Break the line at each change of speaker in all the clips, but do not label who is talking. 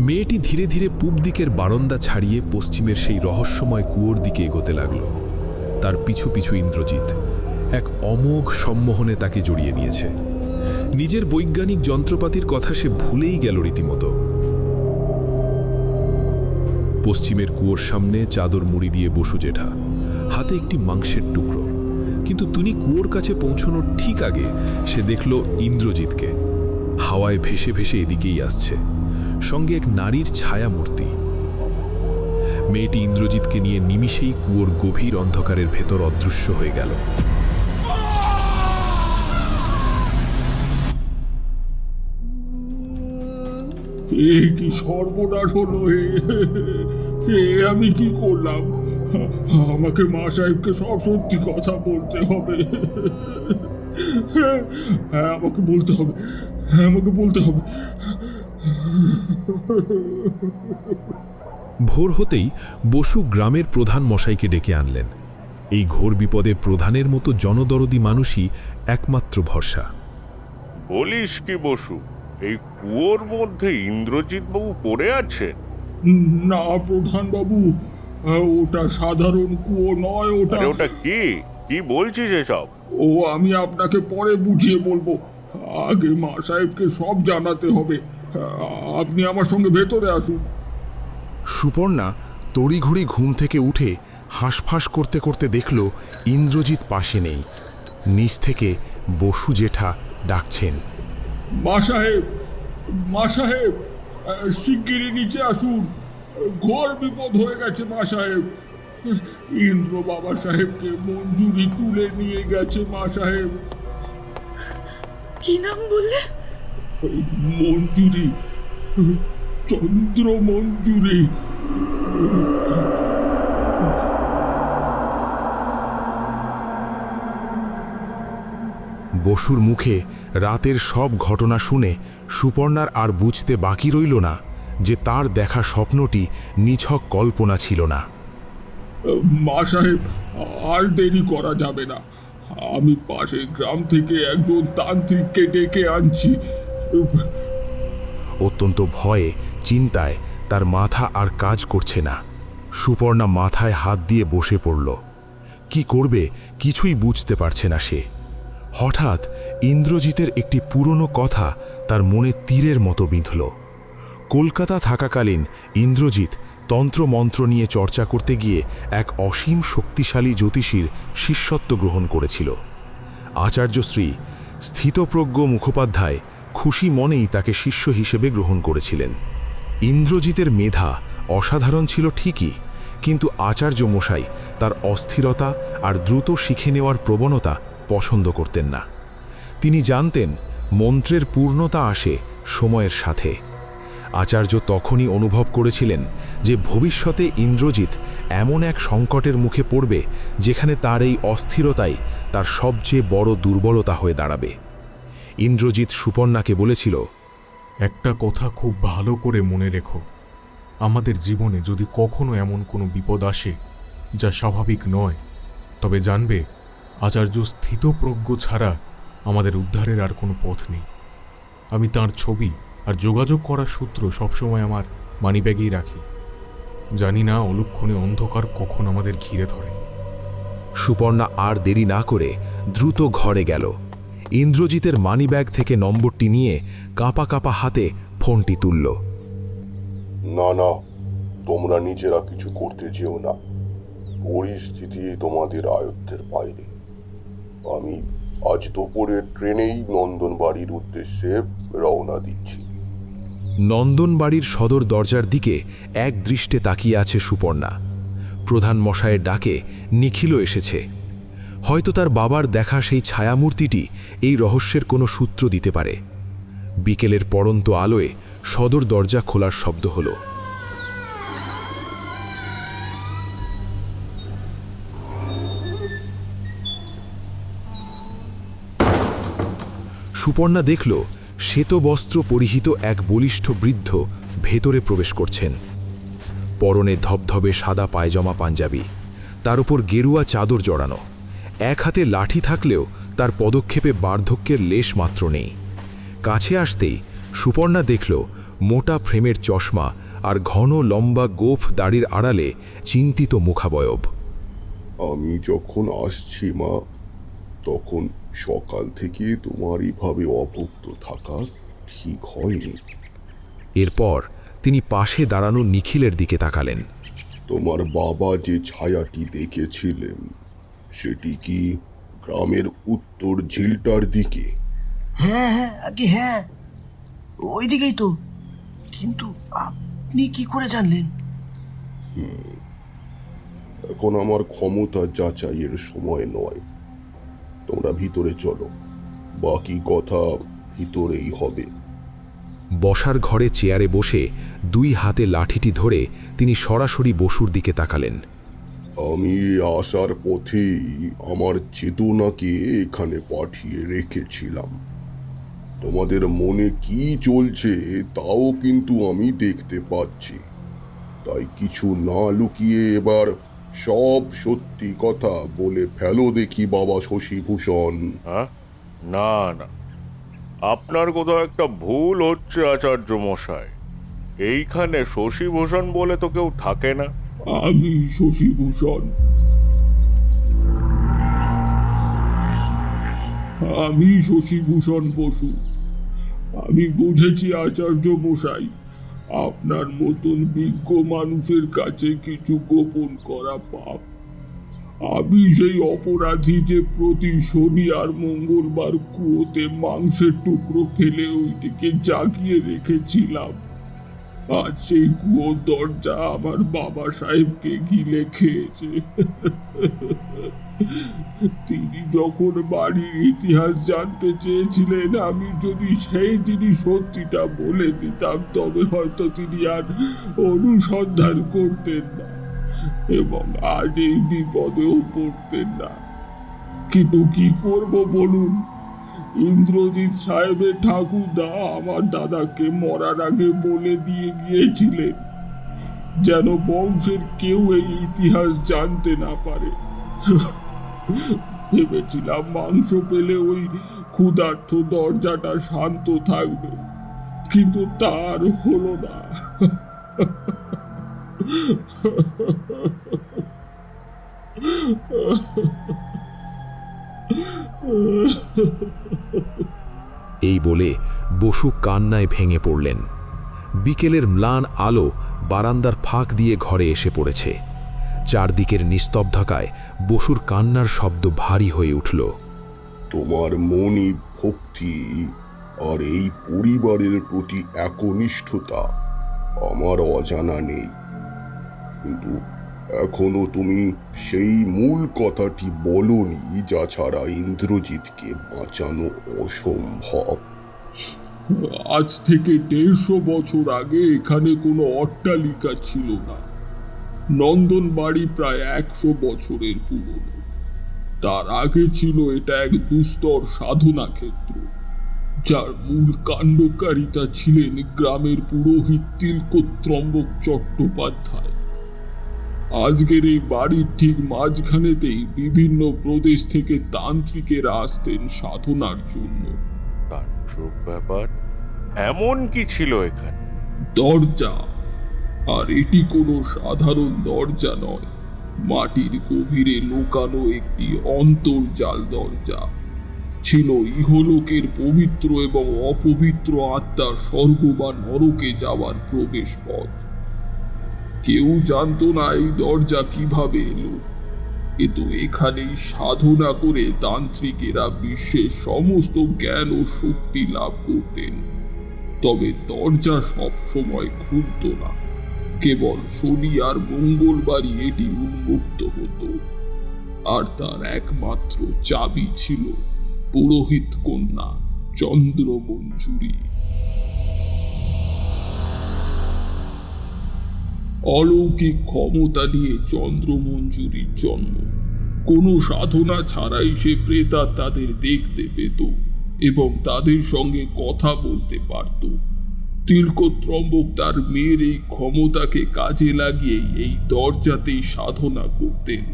মেয়েটি ধীরে ধীরে পূব দিকের বারান্দা ছাড়িয়ে পশ্চিমের সেই রহস্যময় কুয়োর দিকে এগোতে লাগল। তার পিছু পিছু ইন্দ্রজিৎ এক অমোঘ সম্মোহনে তাকে জড়িয়ে নিয়েছে। নিজের বৈজ্ঞানিক যন্ত্রপাতির কথা সে ভুলেই গেল রীতিমতো। পশ্চিমের কুয়োর সামনে চাদর মুড়ি দিয়ে বসু জেঠা, হাতে একটি মাংসের টুকরো। কিন্তু তিনি কুয়োর কাছে পৌঁছানোর ঠিক আগে সে দেখল ইন্দ্রজিৎকে হাওয়ায় ভেসে ভেসে এদিকেই আসছে, সঙ্গে এক নারীর ছায়া মূর্তি। মেয়েটি ইন্দ্রজিৎকে নিয়ে নিমিষেই কুয়োর গভীর অন্ধকারের ভেতর অদৃশ্য হয়ে গেল।
কি সর্বনাশ হলো! আমি কি করলাম? আমাকে মা সাহেবকে সব সত্যি কথা বলতে হবে। আমাকে বলতে হবে, আমাকে বলতে হবে।
ভোর হতেই বসু গ্রামের প্রধান মশাইকে ডেকে আনলেন। এই ঘোর বিপদে প্রধানের মতো জনদরদি মানুষই একমাত্র ভরসা।
বলিস কি বসু, এই কুয়োর মধ্যে ইন্দ্রজিৎ বাবু পড়ে আছে?
না প্রধান বাবু, ওটা সাধারণ কুয়ো নয়।
ওটা কি কি বলছিস এসব?
ও আমি আপনাকে পরে বুঝিয়ে বলবো, আগে মা সাহেবকে সব জানাতে হবে। আপনি আমার সঙ্গে ভেতরে আসুন।
সুপর্ণা তড়িঘড়ি ঘুম থেকে উঠে হাঁসফাঁস করতে করতে দেখল ইন্দ্রজিৎ পাশে নেই। নিচ থেকে বসু জেঠা ডাকছেন,
মা সাহেব, মা সাহেব, শিগগিরই নিচে আসুন। ঘোর বিপদ হয়ে গেছে মা সাহেব। ইন্দ্র বাবা সাহেবকে মঞ্জুরি তুলে নিয়ে গেছে মা সাহেব।
কি নাম বললে?
মঞ্জুরি, চন্দ্র মঞ্জুরি।
বসুর মুখে রাতের সব ঘটনা শুনে সুপর্ণার আর বুঝতে বাকি রইল না যে তার দেখা স্বপ্নটি নিছক কল্পনা ছিল না।
মা সাহেব, আর দেরি করা যাবে না। আমি পাশের গ্রাম থেকে একজন তান্ত্রিককে ডেকে আনছি।
অত্যন্ত ভয়ে চিন্তায় তার মাথা আর কাজ করছে না। সুপর্ণা মাথায় হাত দিয়ে বসে পড়ল। কি করবে কিছুই বুঝতে পারছে না সে। হঠাৎ ইন্দ্রজিতের একটি পুরনো কথা তার মনে তীরের মতো বিঁধল। কলকাতা থাকাকালীন ইন্দ্রজিৎ তন্ত্রমন্ত্র নিয়ে চর্চা করতে গিয়ে এক অসীম শক্তিশালী জ্যোতিষীর শিষ্যত্ব গ্রহণ করেছিল। আচার্যশ্রী স্থিতপ্রজ্ঞ মুখোপাধ্যায় খুশি মনেই তাকে শিষ্য হিসেবে গ্রহণ করেছিলেন। ইন্দ্রজিতের মেধা অসাধারণ ছিল ঠিকই, কিন্তু আচার্য মশাই তার অস্থিরতা আর দ্রুত শিখে নেওয়ার প্রবণতা পছন্দ করতেন না। তিনি জানতেন মন্ত্রের পূর্ণতা আসে সময়ের সাথে। আচার্য তখনই অনুভব করেছিলেন যে ভবিষ্যতে ইন্দ্রজিৎ এমন এক সংকটের মুখে পড়বে যেখানে তার এই অস্থিরতাই তার সবচেয়ে বড় দুর্বলতা হয়ে দাঁড়াবে। ইন্দ্রজিৎ সুপর্ণাকে বলেছিল,
একটা কথা খুব ভালো করে মনে রেখো, আমাদের জীবনে যদি কখনো এমন কোনো বিপদ আসে যা স্বাভাবিক নয়, তবে জানবে আচার্য স্থিতপ্রজ্ঞ ছাড়া আমাদের উদ্ধারের আর কোনো পথ নেই। আমি তাঁর ছবি আর যোগাযোগ করার সূত্র সবসময় আমার মানিব্যাগেই রাখি। জানি না অলক্ষণে অন্ধকার কখন আমাদের ঘিরে ধরে।
সুপর্ণা আর দেরি না করে দ্রুত ঘরে গেল। ইন্দ্রজিতের মানিব্যাগ থেকে নম্বরটি নিয়ে কাঁপা কাঁপা হাতে ফোনটি তুলল।
না না, তোমরা নিজেরা কিছু করতে যেও না। পরিস্থিতি তোমাদের আয়ত্তের বাইরে। আমি আজ দুপুরের ট্রেনেই নন্দনবাড়ির উদ্দেশ্যে রওনা দিচ্ছি।
নন্দনবাড়ির সদর দরজার দিকে এক দৃষ্টে তাকিয়ে আছে সুপর্ণা। প্রধান মশায়ের ডাকে নিখিলও এসেছে। হয়তো তার বাবার দেখা সেই ছায়ামূর্তিটি এই রহস্যের কোনো সূত্র দিতে পারে। বিকেলের পড়ন্ত আলোয় সদর দরজা খোলার শব্দ হলো। সুপর্ণা দেখল শ্বেতবস্ত্র পরিহিত এক বলিষ্ঠ বৃদ্ধ ভেতরে প্রবেশ করছেন। পরনে ধবধবে সাদা পায়জামা পাঞ্জাবি, তার উপর গেরুয়া চাদর জড়ানো। এক হাতে লাঠি থাকলেও তার পদক্ষেপে বার্ধক্যের লেশ মাত্র নেই। কাছে আসতেই সুপর্ণা দেখল মোটা ফ্রেমের চশমা আর ঘন লম্বা গোঁফ দাড়ির আড়ালে চিন্তিত মুখাবয়ব।
আমি যখন আসছি মা, তখন সকাল থেকে তোমার এইভাবে অভুক্ত থাকা ঠিক হয়নি।
এরপর তিনি পাশে দাঁড়ানো নিখিলের দিকে তাকালেন।
তোমার বাবা যে ছায়াটি দেখেছিলেন, সেটি কি গ্রামের উত্তর ঝিলটার দিকে?
হ্যাঁ হ্যাঁ আগে হ্যাঁ, ওইদিকেই তো। কিন্তু আপনি কি করে জানলেন?
এখন আমার ক্ষমতা যাচাইয়ের সময় নয়, তোমরা ভিতরে চলো, বাকি কথা ভিতরেই হবে।
বসার ঘরে চেয়ারে বসে 2 হাতে লাঠিটি ধরে তিনি সরাসরি বসুর দিকে তাকালেন।
আমি আসার পথেই আমার চেতনাকে এখানে পাঠিয়ে রেখেছিলাম। তোমাদের মনে কি চলছে তাও কিন্তু আমি দেখতে পাচ্ছি। তাই কিছু না লুকিয়ে এবার সব সত্যি কথা বলে ফেলো দেখি বাবা শশীভূষণ।
হ্যাঁ, না না, আপনার কোথাও একটা ভুল হচ্ছে আচার্য মশাই। এইখানে শশীভূষণ বলে তো কেউ থাকে না।
আমি শশীভূষণ। আমি শশীভূষণ বসু। আমি বুঝেছি আচার্য মশাই, আপনার মতন বিজ্ঞ মানুষের কাছে কিছু গোপন করা পাপ। আমি সেই অপরাধী যে প্রতি শনি আর মঙ্গলবার কুয়োতে মাংসের টুকরো ফেলে ওইটিকে জাগিয়ে রেখেছিলাম। আজ সেই কুয়োর দরজা আমার বাবা সাহেবকে গিলে খেয়েছে। তিনি যখন বাড়ির ইতিহাস জানতে চেয়েছিলেন, আমি যদি সেই দিনই সত্যিটা বলে দিতাম, তবে হয়তো তিনি আর অনুসন্ধান করতেন না এবং আজ এই বিপদেও পড়তেন না। কিন্তু কি করব বলুন? ইন্দ্রজিৎ সাহেবের ঠাকুরদা আমার দাদাকে মরার আগে বলে দিয়ে গিয়েছিলেন যেন বংশের কেউ এই ইতিহাস জানতে না পারে। ভেবেছিলাম মাংস পেলে ওই ক্ষুধার্ত দরজাটা শান্ত থাকবে, কিন্তু তার হলো না।
এই বলে বসু কান্নায় ভেঙে পড়লেন। বিকেলের ম্লান আলো বারান্দার ফাঁক দিয়ে ঘরে এসে পড়েছে। চারদিকের নিস্তব্ধতায় বসুর কান্নার শব্দ ভারী হয়ে উঠল।
তোমার মনি ভক্তি আর এই পরিবারের প্রতি একনিষ্ঠতা আমার অজানা নেই, কিন্তু এখনো তুমি সেই মূল কথাটি বলনি, যা ছাড়া ইন্দ্রজিৎকে বাঁচানো অসম্ভব।
আজ থেকে 150 বছর আগে এখানে কোনো অট্টালিকা ছিল না। নন্দন বাড়ি প্রায় 100 বছরের পুরনো। তার আগে ছিল এটা এক দুস্তর সাধনা ক্ষেত্র, যার মূল কাণ্ডকারিতা ছিলেন গ্রামের পুরোহিত তিলকত্রম্বক চট্টোপাধ্যায়। আজকের এই বাড়ির ঠিক মাঝখানেতেই বিভিন্ন প্রদেশ থেকে তান্ত্রিকেরা আসতেন সাধনার জন্য।
তাজ্জব ব্যাপার, এমন কি ছিল এখানে?
দরজা, আর এটি কোনো সাধারণ দরজা নয়, মাটির গভীরে লুকানো একটি অন্তর্জাল দরজা। ছিল ইহলোকের পবিত্র এবং অপবিত্র আত্মার স্বর্গ বা নরকে যাওয়ার প্রবেশ পথ। কেউ জানতো না এই দরজা কিভাবে এলো, কিন্তু এখানেই সাধনা করে তান্ত্রিকেরা বিশ্বের সমস্ত জ্ঞান ও শক্তি লাভ করতেন। তবে দরজা সব সময় খুলত না, কেবল শনি আর মঙ্গলবারই এটি উন্মুক্ত হতো। আর তার একমাত্র চাবি ছিল পুরোহিত কন্যা চন্দ্রমঞ্জুরি। অলৌকিক ক্ষমতা নিয়ে চন্দ্রমঞ্জুরির জন্ম। কোনো সাধনা ছাড়াই সে প্রেতাত্মাদের দেখতে পেত এবং তাদের সঙ্গে কথা বলতে পারত। তিলকত্রম্বক তার মেয়ের এই ক্ষমতাকে কাজে লাগিয়ে এই দরজাতেই সাধনা করতেন।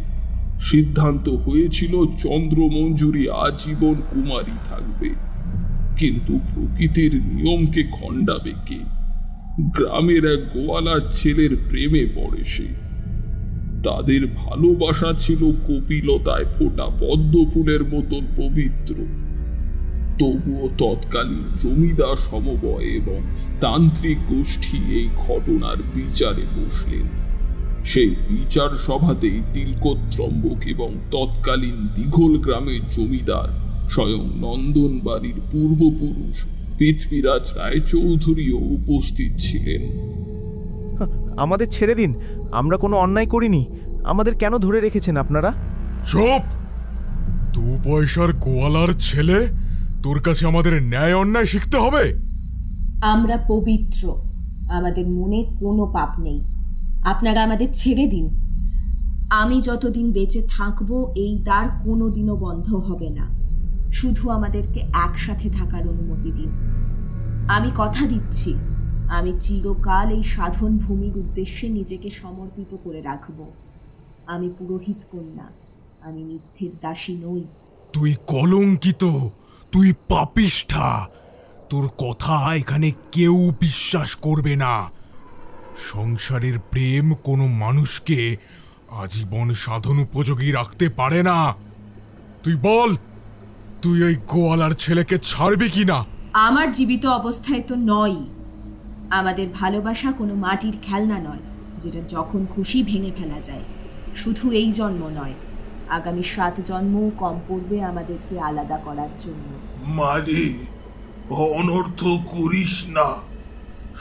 সিদ্ধান্ত হয়েছিল চন্দ্রমঞ্জুরি আজীবন কুমারী থাকবে। কিন্তু প্রকৃতির নিয়মকে খণ্ডাবে কে? গ্রামের এক গোয়ালার ছেলের প্রেমে পড়ে সে। তাদের ভালোবাসা ছিল কপিলতায় ফোটা পদ্ম ফুলের মতন পবিত্র। তবুও তৎকালীন জমিদার সমবয় এবং তান্ত্রিক গোষ্ঠী এই ঘটনার বিচারে বসলেন। সেই বিচার সভাতেই তিলকোত্রম্বক এবং তৎকালীন দিঘল গ্রামের জমিদার স্বয়ং নন্দন বাড়ির পূর্বপুরুষ পৃথ্বীরাজ রায়চৌধুরীও উপস্থিত ছিলেন।
আমাদের ছেড়ে দিন, আমরা কোনো অন্যায় করিনি। আমাদের কেন ধরে রেখেছেন আপনারা?
চুপ! 2 পয়সার গোয়ালার ছেলে, তোর কাছে আমাদের ন্যায় অন্যায় শিখতে হবে?
আমরা পবিত্র, আমাদের মনে কোনো পাপ নেই। আপনারা আমাদের ছেড়ে দিন। আমি যতদিন বেঁচে থাকবো এই দ্বার কোনোদিনও বন্ধ হবে না। শুধু আমাদেরকে একসাথে থাকার অনুমতি দিন। আমি কথা দিচ্ছি, আমি চিরকাল এই সাধন ভূমির উদ্দেশ্যে নিজেকে সমর্পিত করে রাখব। আমি পুরোহিত কন্যা, আমি মিথ্যের দাসী নই।
তুই কলঙ্কিত, তুই পাপিষ্ঠা। তোর কথা এখানে কেউ বিশ্বাস করবে না। সংসারের প্রেম কোনো মানুষকে আজীবন সাধন উপযোগী রাখতে পারে না। তুই বল, তুই ওই গোয়ালার ছেলেকে ছাড়বি কি না?
আমার জীবিত অবস্থায় তো নয়। আমাদের ভালোবাসা কোনো মাটির খেলনা নয়, যেটা যখন খুশি ভেঙে ফেলা যায়। শুধু এই জন্ম নয়, আগামী 7 জন্মও কম পড়বে আমাদেরকে আলাদা করার জন্য।
মারে, অনর্থ করিস না।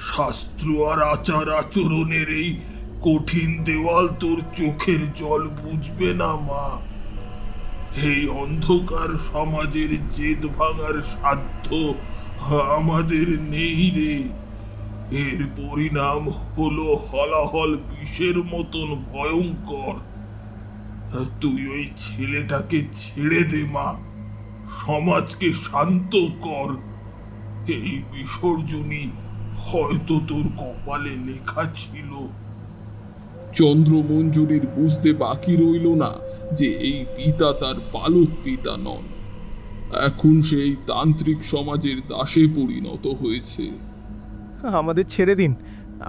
শাস্ত্র আর আচার আচরণের এই কঠিন দেওয়াল তোর চোখের জল বুঝবে না মা। এই অন্ধকার সমাজের জেদ ভাঙার সাধ্য আমাদের নেই রে। এর পরিণাম হলো হলাহল বিষের মতন ভয়ঙ্কর। তুই ওই ছেলেটাকে ছেড়ে দে মা, সমাজকে শান্ত কর। এই বিসর্জনই হয়তো তোর কপালে লেখা ছিল। চন্দ্রমঞ্জুরির বুঝতে বাকি রইল না যে এই পিতা তার পালক পিতা নন। এখন সেই তান্ত্রিক সমাজের দাসে পরিণত হয়েছে।
আমাদের ছেড়ে দিন,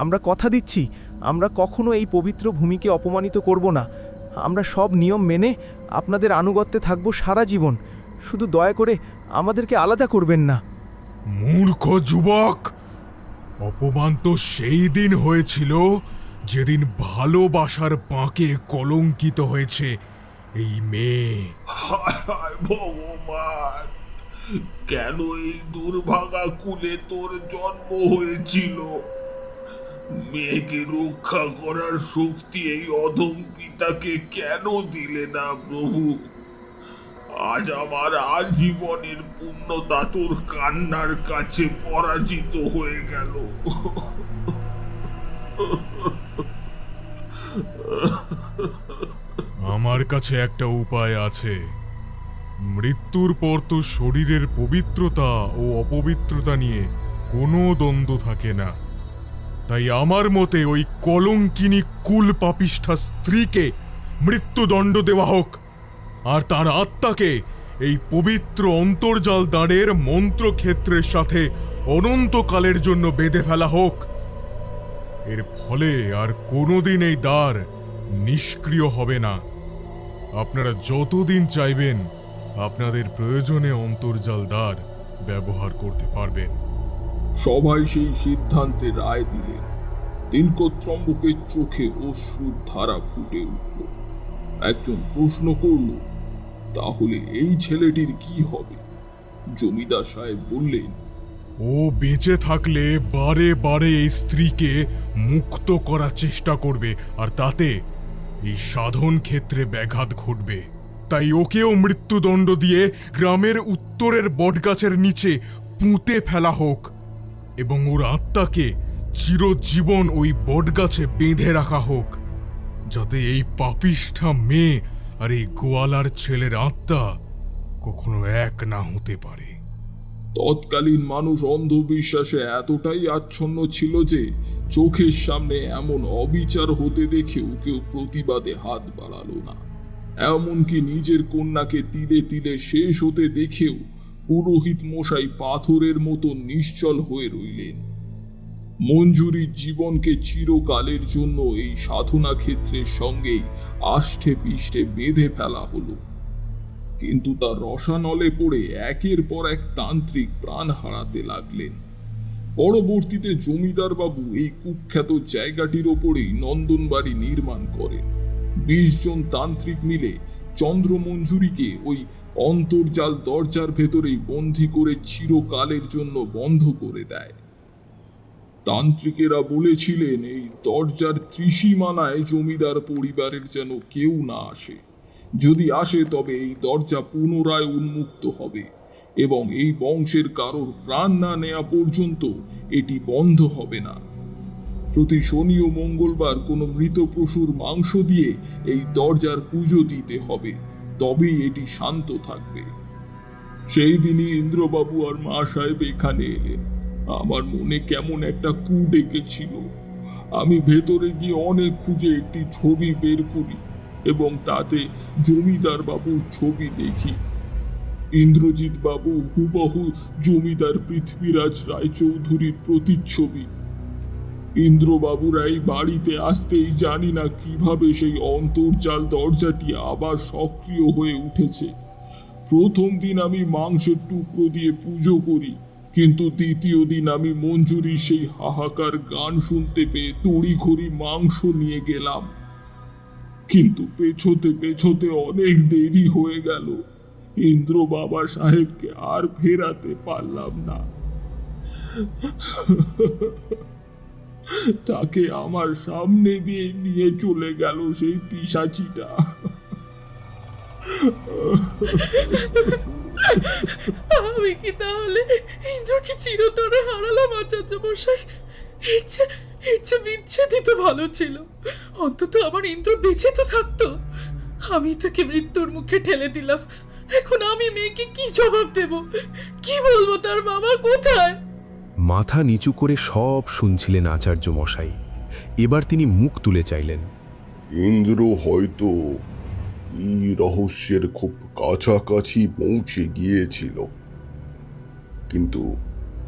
আমরা কথা দিচ্ছি, আমরা কখনো এই পবিত্র ভূমিকে অপমানিত করব না। আমরা সব নিয়ম মেনে আপনাদের আনুগত্যে থাকব সারা জীবন। শুধু দয়া করে আমাদেরকে আলাদা করবেন না।
মূর্খ যুবক! অপমান তো সেই দিন হয়েছিল যেদিন ভালোবাসার পাঁকে কলঙ্কিত হয়েছে এই মেয়ে।
হায় হায় ভগবান, কেন এই দুর্ভাগা কুলে তোর জন্ম হয়েছিল? মেয়েকে রক্ষা করার শক্তি এই অধম পিতাকে কেন দিলে না প্রভু? আজ আমার আজীবনের পূর্ণতা তোর কান্নার কাছে পরাজিত হয়ে গেল।
আমার কাছে একটা উপায় আছে। মৃত্যুর পর তো শরীরের পবিত্রতা ও অপবিত্রতা নিয়ে কোনো দ্বন্দ্ব থাকে না। তাই আমার মতে ওই কলঙ্কিনী কুল পাপিষ্ঠা স্ত্রীকে মৃত্যুদণ্ড দেওয়া হোক, আর তার আত্মাকে এই পবিত্র অন্তর্জাল দ্বারের মন্ত্রক্ষেত্রের সাথে অনন্তকালের জন্য বেঁধে ফেলা হোক। এর ফলে আর কোনোদিন এই দ্বার নিষ্ক্রিয় হবে না। আপনারা যতদিন চাইবেন আপনাদের প্রয়োজনে অন্তর্জাল দ্বার ব্যবহার করতে পারবেন।
সবাই সেই সিদ্ধান্তে রায় দিলেন। তিলকোত্রম্বকের চোখে অশ্রুর ধারা ফুটে উঠল। একজন প্রশ্ন করল, তাহলে এই ছেলেটির কি হবে? জমিদার সাহেব বললেন,
ও বেঁচে থাকলে বারে বারে এই স্ত্রীকে মুক্ত করার চেষ্টা করবে, আর তাতে এই সাধন ক্ষেত্রে ব্যাঘাত ঘটবে। তাই ওকেও মৃত্যুদণ্ড দিয়ে গ্রামের উত্তরের বটগাছের নিচে পুঁতে ফেলা হোক, এবং ওর আত্মাকে চিরজীবন ওই বটগাছে বেঁধে রাখা হোক, যাতে এই পাপিষ্ঠা মেয়ে আর এই গোয়ালার ছেলের আত্মা কখনো এক না হতে পারে।
তৎকালীন মানুষ অন্ধবিশ্বাসে এতটাই আচ্ছন্ন ছিল যে চোখের সামনে এমন অবিচার হতে দেখেও কেউ প্রতিবাদে হাত বাড়ালো না। এমনকি নিজের কন্যাকে তিলে তিলে শেষ হতে দেখেও পুরোহিত মশাই পাথরের মতো নিশ্চল হয়ে রইলেন। মঞ্জুরির জীবনকে চিরকালের জন্য এই সাধনা ক্ষেত্রের সঙ্গেই আষ্টে পিষ্টে বেঁধে ফেলা হলো, কিন্তু তার রসানলে পড়ে একের পর এক তান্ত্রিক প্রাণ হারাতে লাগলেন। পরবর্তীতে জমিদার বাবু এই কুখ্যাত জায়গাটির ওপরেই নন্দনবাড়ি নির্মাণ করেন। 20 জন তান্ত্রিক মিলে চন্দ্রমঞ্জুরিকে ওই অন্তর্জাল দরজার ভেতরেই বন্দী করে চিরকালের জন্য বন্ধ করে দেয়। তান্ত্রিকেরা বলেছিলেন এই দরজার ত্রিসীমানায় জমিদার পরিবারের যেন কেউ না আসে। যদি আসে তবে এই দরজা পুনরায় উন্মুক্ত হবে এবং এই বংশের কারোর প্রাণ না নেওয়া পর্যন্ত এটি বন্ধ হবে না। প্রতি শনি ও মঙ্গলবার কোনো মৃত পশুর মাংস দিয়ে এই দরজার পুজো দিতে হবে, তবেই এটি শান্ত থাকবে। সেই দিনই ইন্দ্রবাবু আর মা সাহেব এখানে এলেন। আমার মনে কেমন একটা কু ডেকেছিল। আমি ভেতরে গিয়ে অনেক খুঁজে একটি ছবি বের করি এবং তাতে জমিদার বাবুর ছবি দেখি। ইন্দ্রজিৎ বাবু হুবহু জমিদার পৃথ্বীরাজ রায়চৌধুরীর প্রতিচ্ছবি। ইন্দ্রবাবুরা এই বাড়িতে আসতেই জানি না কিভাবে সেই অন্তর্জাল দরজাটি আবার সক্রিয় হয়ে উঠেছে। প্রথম দিন আমি মাংসের টুকরো দিয়ে পুজো করি, কিন্তু দ্বিতীয় দিন আমি মঞ্জুরির সেই হাহাকার গান শুনতে পেয়ে তড়িঘড়ি মাংস নিয়ে গেলাম, কিন্তু পেছোতে পেছোতে অনেক দেরি হয়ে গেল। ইন্দ্র বাবা সাহেবকে আর ফেরাতে পারলাম না। তাকে আমার সামনে দিয়ে নিয়ে চলে গেল সেই পিশাচিটা।
আমি কি তাহলে ইন্দ্রকে চিরতরে হারালাম আচার্য মশাই? এর চেয়ে বিচ্ছেদই তো ভালো ছিল। অন্তত আমার ইন্দ্র বেঁচে তো থাকতো। আমি তাকে মৃত্যুর মুখে ঠেলে দিলাম। এখন আমি মেয়েকে কি জবাব দেব? কি বলবো তার বাবা কোথায়?
মাথা নিচু করে সব শুনছিলেন আচার্য মশাই। এবার তিনি মুখ তুলে চাইলেন।
ইন্দ্র হয়তো এই রহস্যের খুব কাছাকাছি পৌঁছে গিয়েছিল, কিন্তু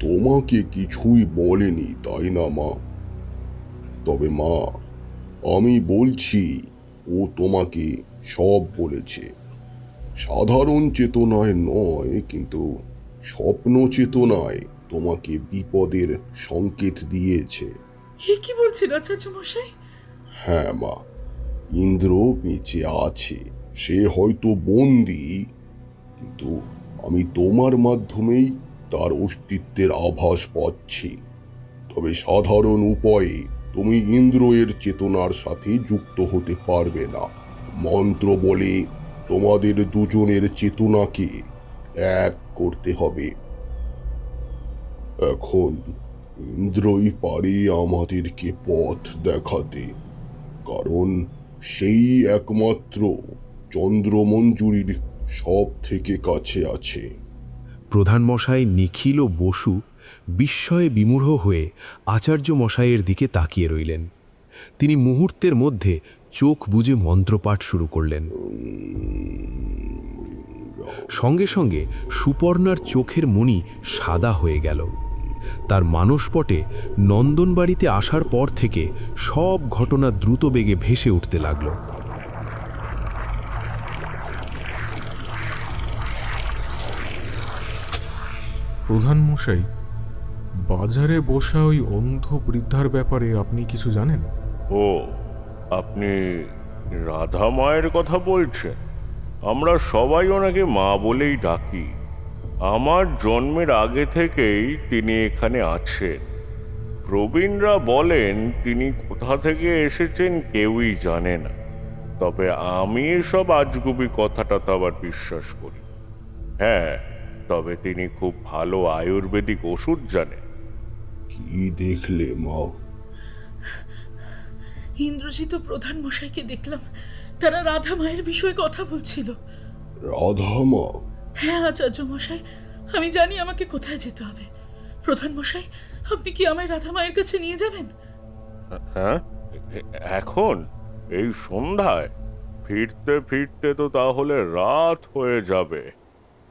তোমাকে কিছুই বলেনি, তাই না মা? তবে মা, আমি বলছি ও তোমাকে সব বলেছে। সাধারণ চেতনায় নয়, কিন্তু স্বপ্ন চেতনায় তোমাকে বিপদের সংকেত দিয়েছে।
কি বলছেন আচার্য মশাই?
হ্যাঁ মা, ইন্দ্র বেঁচে আছে। সে হয়তো বন্দী, কিন্তু আমি তোমার মাধ্যমেই তার অস্তিত্বের আভাস পাচ্ছি। তবে সাধারণ উপায়ে তুমি ইন্দ্র এর চেতনার সাথে যুক্ত হতে পারবে না। মন্ত্র বলে তোমাদের দুজনের চেতনাকে এক করতে হবে। এখন ইন্দ্রই পারে আমাদেরকে পথ দেখাতে, কারণ সেই একমাত্র চন্দ্রমঞ্জুরির সব থেকে কাছে আছে।
প্রধানমশাই নিখিল ও বসু বিস্ময়ে বিমূঢ় হয়ে আচার্য মশাইয়ের দিকে তাকিয়ে রইলেন। তিনি মুহূর্তের মধ্যে চোখ বুজে মন্ত্রপাঠ শুরু করলেন। সঙ্গে সঙ্গে সুপর্ণার চোখের মণি সাদা হয়ে গেল। তার মানসপটে নন্দনবাড়িতে আসার পর থেকে সব ঘটনা দ্রুত বেগে ভেসে উঠতে লাগল।
প্রধানমশাই, বাজারে বসা ওই অন্ধ বৃদ্ধার ব্যাপারে আপনি কিছু জানেন?
ও, আপনি রাধা মায়ের কথা বলছেন? আমরা সবাই ওনাকে মা বলেই ডাকি। আমার জন্মের আগে থেকেই তিনি এখানে আছেন। প্রবীণরা বলেন তিনি কোথা থেকে এসেছেন কেউই জানে না। তবে আমি এসব আজগুবি কথাটা তো আবার বিশ্বাস করি। হ্যাঁ, তবে তিনি খুব ভালো আয়ুর্বেদিক ওষুধ জানেন।
কি দেখলে মা?
ইন্দ্রজিৎ ও প্রধান মশাইকে দেখলাম, তারা রাধা মায়ের বিষয়ে কথা বলছিল।
রাধা মা?
হ্যাঁ আচার্য মশাই, আমি জানি আমাকে কোথায় যেতে হবে। প্রধান মশাই, আপনি কি আমায় রাধা মায়ের কাছে নিয়ে যাবেন?
হ্যাঁ, এখন এই সন্ধ্যায়? ফিরতে ফিরতে তো তাহলে রাত হয়ে যাবে।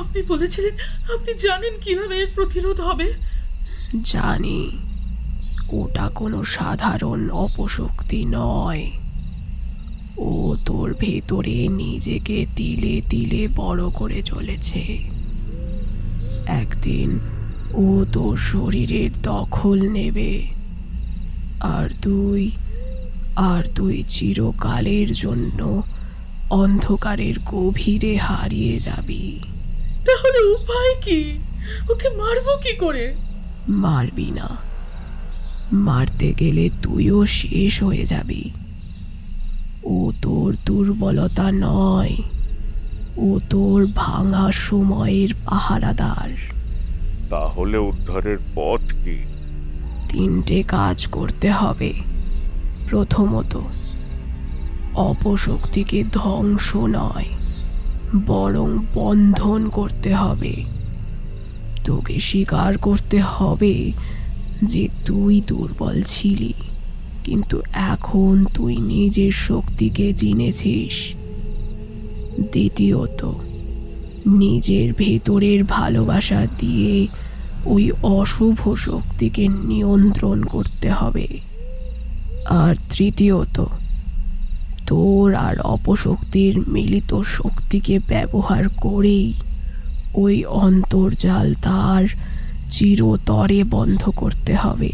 আপনি বলেছিলেন আপনি জানেন কিভাবে এর প্রতিরোধ হবে।
জানি, ওটা কোনো সাধারণ অপশক্তি নয়। ও তোর ভেতরে নিজেকে তিলে তিলে বড় করে চলেছে। একদিন ও তোর শরীরের দখল নেবে, আর তুই চিরকালের জন্য অন্ধকারের গভীরে হারিয়ে যাবি।
তাহলে উপায় কি? ওকে মারবো কি করে?
মারবি না, মারতে গেলে তুইও শেষ হয়ে যাবি। ও তোর দুর্বলতা নয়, ও তোর ভাঙা সময়ের পাহারাদার।
তাহলে উদ্ধারের পথ কি?
3টে কাজ করতে হবে। প্রথমত, অপশক্তিকে ধ্বংস নয়, বরং বন্ধন করতে হবে। তোকে স্বীকার করতে হবে যে তুই দুর্বল ছিলি, কিন্তু এখন তুই নিজের শক্তিকে চিনেছিস। দ্বিতীয়ত, নিজের ভেতরের ভালোবাসা দিয়ে ওই অশুভ শক্তিকে নিয়ন্ত্রণ করতে হবে। আর তৃতীয়ত, তোর আর অপশক্তির মিলিত শক্তিকে ব্যবহার করেই ওই অন্তর্জাল তার চিরতরে বন্ধ করতে হবে।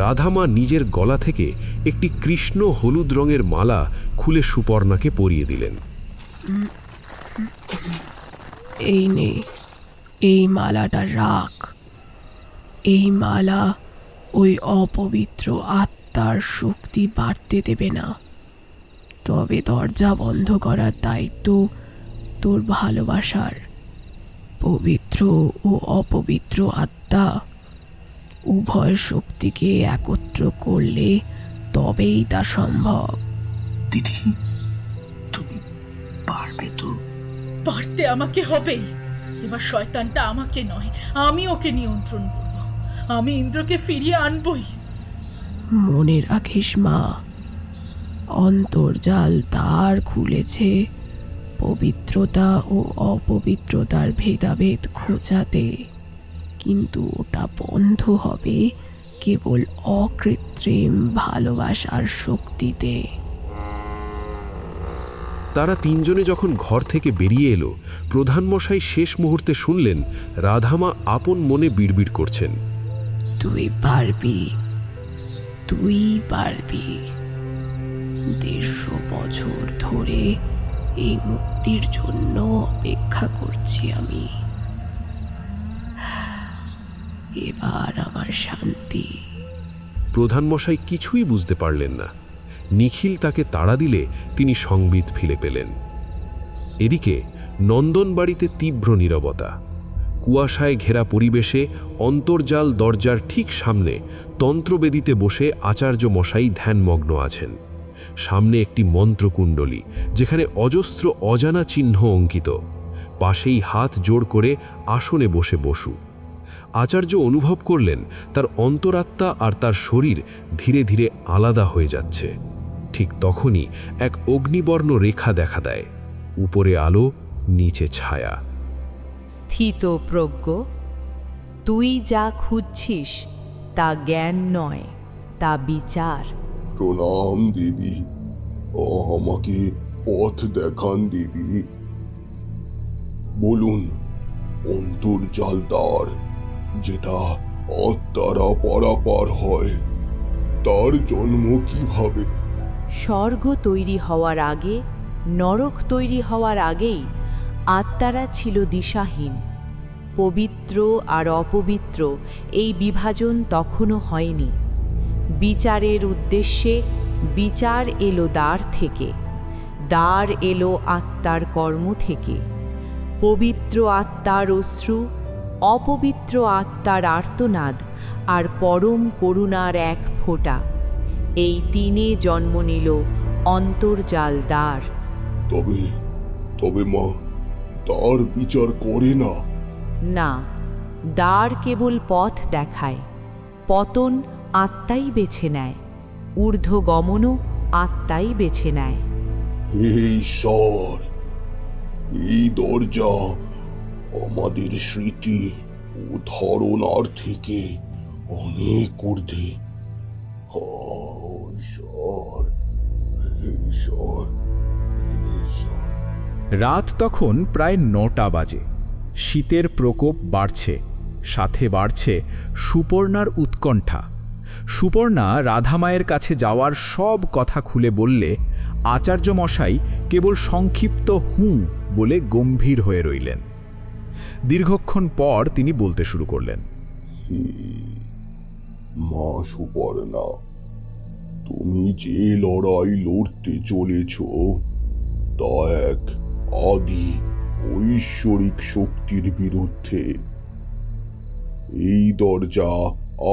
রাধামা নিজের গলা থেকে একটি কৃষ্ণ হলুদ রঙের মালা খুলে সুপর্ণাকে পরিয়ে দিলেন।
এই নে, এই মালাটা রাখ। এই মালা ওই অপবিত্র আত্মার শক্তি বাড়তে দেবে না। তবে দরজা বন্ধ করার দায়িত্ব তোর ভালোবাসার। পবিত্র ও অপবিত্র আত্মা উভয় শক্তিকে একত্র করলে তবেই তা সম্ভব।
দিদি, তুমি পারবে তো?
পারতে আমাকে হবেই। এবার শয়তানটা আমাকে নয়, আমি ওকে নিয়ন্ত্রণ করব। আমি ইন্দ্রকে ফিরিয়ে আনবই।
মনে রাখিস মা, অন্তর্জাল তার খুলেছে পবিত্রতা ও অপবিত্রতার ভেদাভেদ খোঁজাতে, কিন্তু ওটা বন্ধ হবে কেবল অকৃত্রিম ভালোবাসার শক্তিতে।
তারা 3জনে যখন ঘর থেকে বেরিয়ে এলো, প্রধানমশাই শেষ মুহূর্তে শুনলেন রাধামা আপন মনে বিড়বিড় করছেন,
তুই পারবি, তুই পারবি। 150 বছর ধরে এই মুক্তির জন্য অপেক্ষা করছি আমি। এবার আমার শান্তি।
প্রধানমশাই কিছুই বুঝতে পারলেন না। নিখিল তাকে তাড়া দিলে তিনি সংবিত ফিরে পেলেন। এদিকে নন্দনবাড়িতে তীব্র নীরবতা। কুয়াশায় ঘেরা পরিবেশে অন্তর্জাল দরজার ঠিক সামনে তন্ত্রবেদিতে বসে আচার্য মশাই ধ্যানমগ্ন আছেন। সামনে একটি মন্ত্রকুণ্ডলী, যেখানে অজস্র অজানা চিহ্ন অঙ্কিত। পাশেই হাত জোড় করে আসনে বসে বসু। আচার্য অনুভব করলেন তার অন্তরাত্মা আর তার শরীর ধীরে ধীরে আলাদা হয়ে যাচ্ছে। ঠিক তখনই এক অগ্নিবর্ণ রেখা দেখা দেয়। উপরে আলো, নিচে ছায়া।
স্থিতপ্রজ্ঞ, তুই যা খুঁজছিস তা জ্ঞান নয়, তা বিচার।
প্রণাম দেবী, আমাকে পথ দেখান দেবী। বলুন, অন্তর্জাল দ্বার যেটা আত্মারা পারাপার হয়, তার জন্ম কিভাবে?
স্বর্গ তৈরি হওয়ার আগে, নরক তৈরি হওয়ার আগেই আত্মারা ছিল দিশাহীন। পবিত্র আর অপবিত্র এই বিভাজন তখনও হয়নি। বিচারের উদ্দেশ্যে বিচার এলো দ্বার থেকে, দ্বার এলো আত্মার কর্ম থেকে। পবিত্র আত্মার অশ্রু, অপবিত্র আত্মার আর্তনাদ আর পরম করুণার এক ফোঁটা, এই তিনে জন্ম নিল অন্তর্জাল দ্বার।
তবে মা, তার বিচার করে না?
না, দ্বার কেবল পথ দেখায়। পতন আত্মাই বেছে নেয়, ঊর্ধ্বগমনও আত্মাই বেছে নেয়।
হে ঈশ্বর, এই দরজা আমাদের স্মৃতি ও ধারণার থেকে অনেক ঊর্ধ্বে। ঈশ্বর, ঈশ্বর, ঈশ্বর।
রাত তখন প্রায় 9টা বাজে। শীতের প্রকোপ বাড়ছে, সাথে বাড়ছে সুপর্ণার উৎকণ্ঠা। সুপর্ণা রাধামায়ের কাছে যাওয়ার সব কথা খুলে বললে আচার্য মশাই কেবল সংক্ষিপ্ত হুঁ বলে গম্ভীর হয়ে রইলেন। দীর্ঘক্ষণ পর তিনি বলতে শুরু করলেন,
মা সুপর্ণা, তুমি যে লড়াই লড়তে চলেছ তা এক আদি ঐশ্বরিক শক্তির বিরুদ্ধে। এই দরজা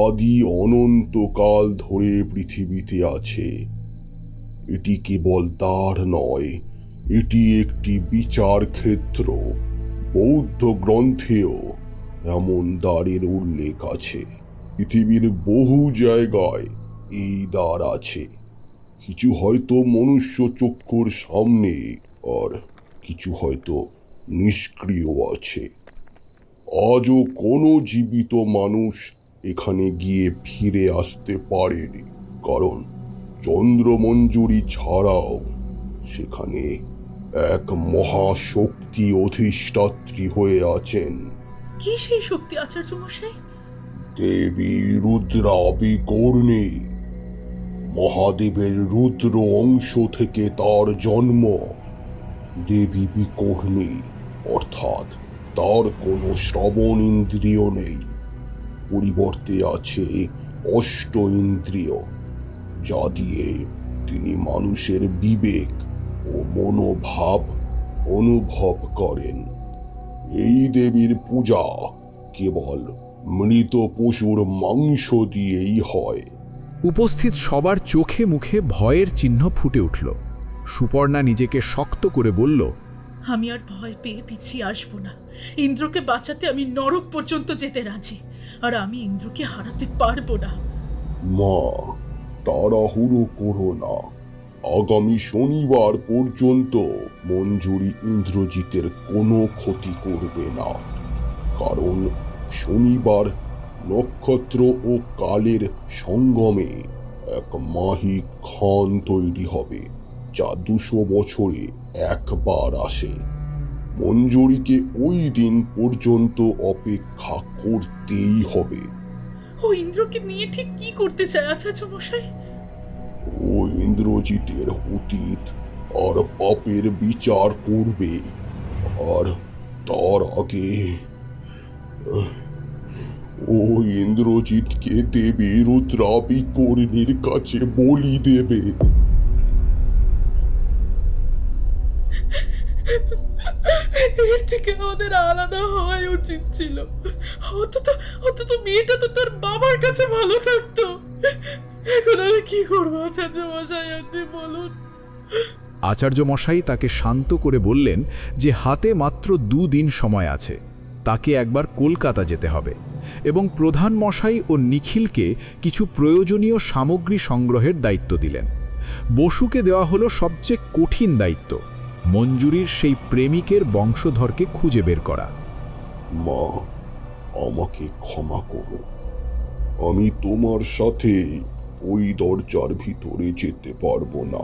আদি অনন্তকাল ধরে পৃথিবীতে আছে। এটি কেবল দ্বার নয়, এটি একটি বিচার ক্ষেত্র। বৌদ্ধ গ্রন্থেও এমন দ্বারের উল্লেখ আছে। পৃথিবীর বহু জায়গায় এই দ্বার আছে। কিছু হয়তো মনুষ্য চক্ষুর সামনে, আর কিছু হয়তো নিষ্ক্রিয় আছে। আজও কোনো জীবিত মানুষ এখানে গিয়ে ফিরে আসতে পারেনি, কারণ চন্দ্রমঞ্জুরি ছাড়াও সেখানে এক মহাশক্তি অধিষ্ঠাত্রী হয়ে আছেন।
কি সেই শক্তি আচার্য মশাই?
দেবী রুদ্রা বিকর্ণী। মহাদেবের রুদ্র অংশ থেকে তার জন্ম। দেবী বিকর্ণী অর্থাৎ তার কোনো শ্রবণ ইন্দ্রিয় নেই, পরিবর্তে আছে অষ্ট ইন্দ্রিয়, যা দিয়ে তিনি মানুষের বিবেক ও মনোভাব অনুভব করেন। এই দেবীর পূজা কেবল মৃত পশুর মাংস দিয়েই হয়।
উপস্থিত সবার চোখে মুখে ভয়ের চিহ্ন ফুটে উঠল। সুপর্ণা নিজেকে শক্ত করে বলল,
আমি আর ভয় পেয়ে পিছিয়ে আসবো না। ইন্দ্রকে বাঁচাতে আমি নরক পর্যন্ত যেতে রাজি, আর আমি ইন্দ্রকে হারাতে পারবো না।
মা, তাড়াহুড়ো করো না। আগামী শনিবার পর্যন্ত মঞ্জুরি ইন্দ্রজিতের কোনো ক্ষতি করবে না, কারণ শনিবার নক্ষত্র ও কালের সঙ্গমে এক মাহিক ক্ষণ তৈরি হবে, যা 200 বছরে একবার আসে। মঞ্জুরিকে ওই দিন পর্যন্ত অপেক্ষা করতেই হবে।
ও ইন্দ্রকে নিয়ে ঠিক কি করতে চায় আচার্য মশাই?
ও ইন্দ্রজিতের অতীত আর পাপের বিচার করবে, আর তার আগে ও ইন্দ্রজিৎকে দেবী রুদ্রা বিকর্ণীর কাছে বলি দেবে।
এর থেকে আমাদের আলাদা হওয়াই উচিত ছিল। অন্তত মেয়েটা তো তোর বাবার কাছে ভালো থাকতো। এখন আমি কি করবো আচার্য মশাই, আপনি বলুন।
আচার্য মশাই তাকে শান্ত করে বললেন যে হাতে মাত্র 2 দিন সময় আছে, তাকে একবার কলকাতা যেতে হবে, এবং প্রধান মশাই ও নিখিলকে কিছু প্রয়োজনীয় সামগ্রী সংগ্রহের দায়িত্ব দিলেন। বসুকে দেওয়া হলো সবচেয়ে কঠিন দায়িত্ব, মঞ্জুরির সেই প্রেমিকের বংশধরকে খুঁজে বের করা।
মা, আমাকে ক্ষমা করো। আমি তোমার সাথে ওই দরজার ভিতরে যেতে পারবো না।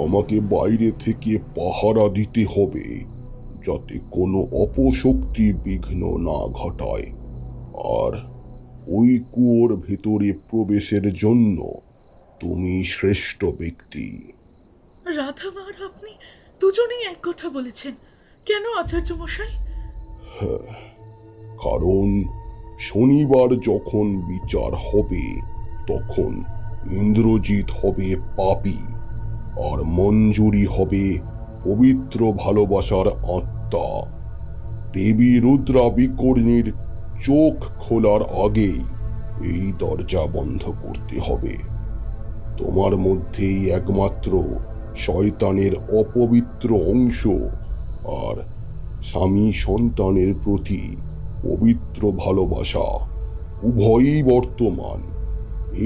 আমাকে বাইরে থেকে পাহারা দিতে হবে, যাতে কোনো অপশক্তি বিঘ্ন না ঘটায়। আর ওই কুয়োর ভেতরে প্রবেশের জন্য তুমি শ্রেষ্ঠ ব্যক্তি।
রাধা আর আপনি দুজনেই এক কথা বলেছেন, কেন আচার্য মশাই?
কারণ শনিবার যখন বিচার হবে, তখন ইন্দ্রজিৎ হবে পাপী, আর মঞ্জুরি হবে পবিত্র ভালোবাসার আত্মা। দেবী রুদ্রা বিকর্ণীর চোখ খোলার আগেই এই দরজা বন্ধ করতে হবে। তোমার মধ্যেই একমাত্র শয়তানের অপবিত্র অংশ আর স্বামী সন্তানের প্রতি পবিত্র ভালোবাসা উভয়ই বর্তমান।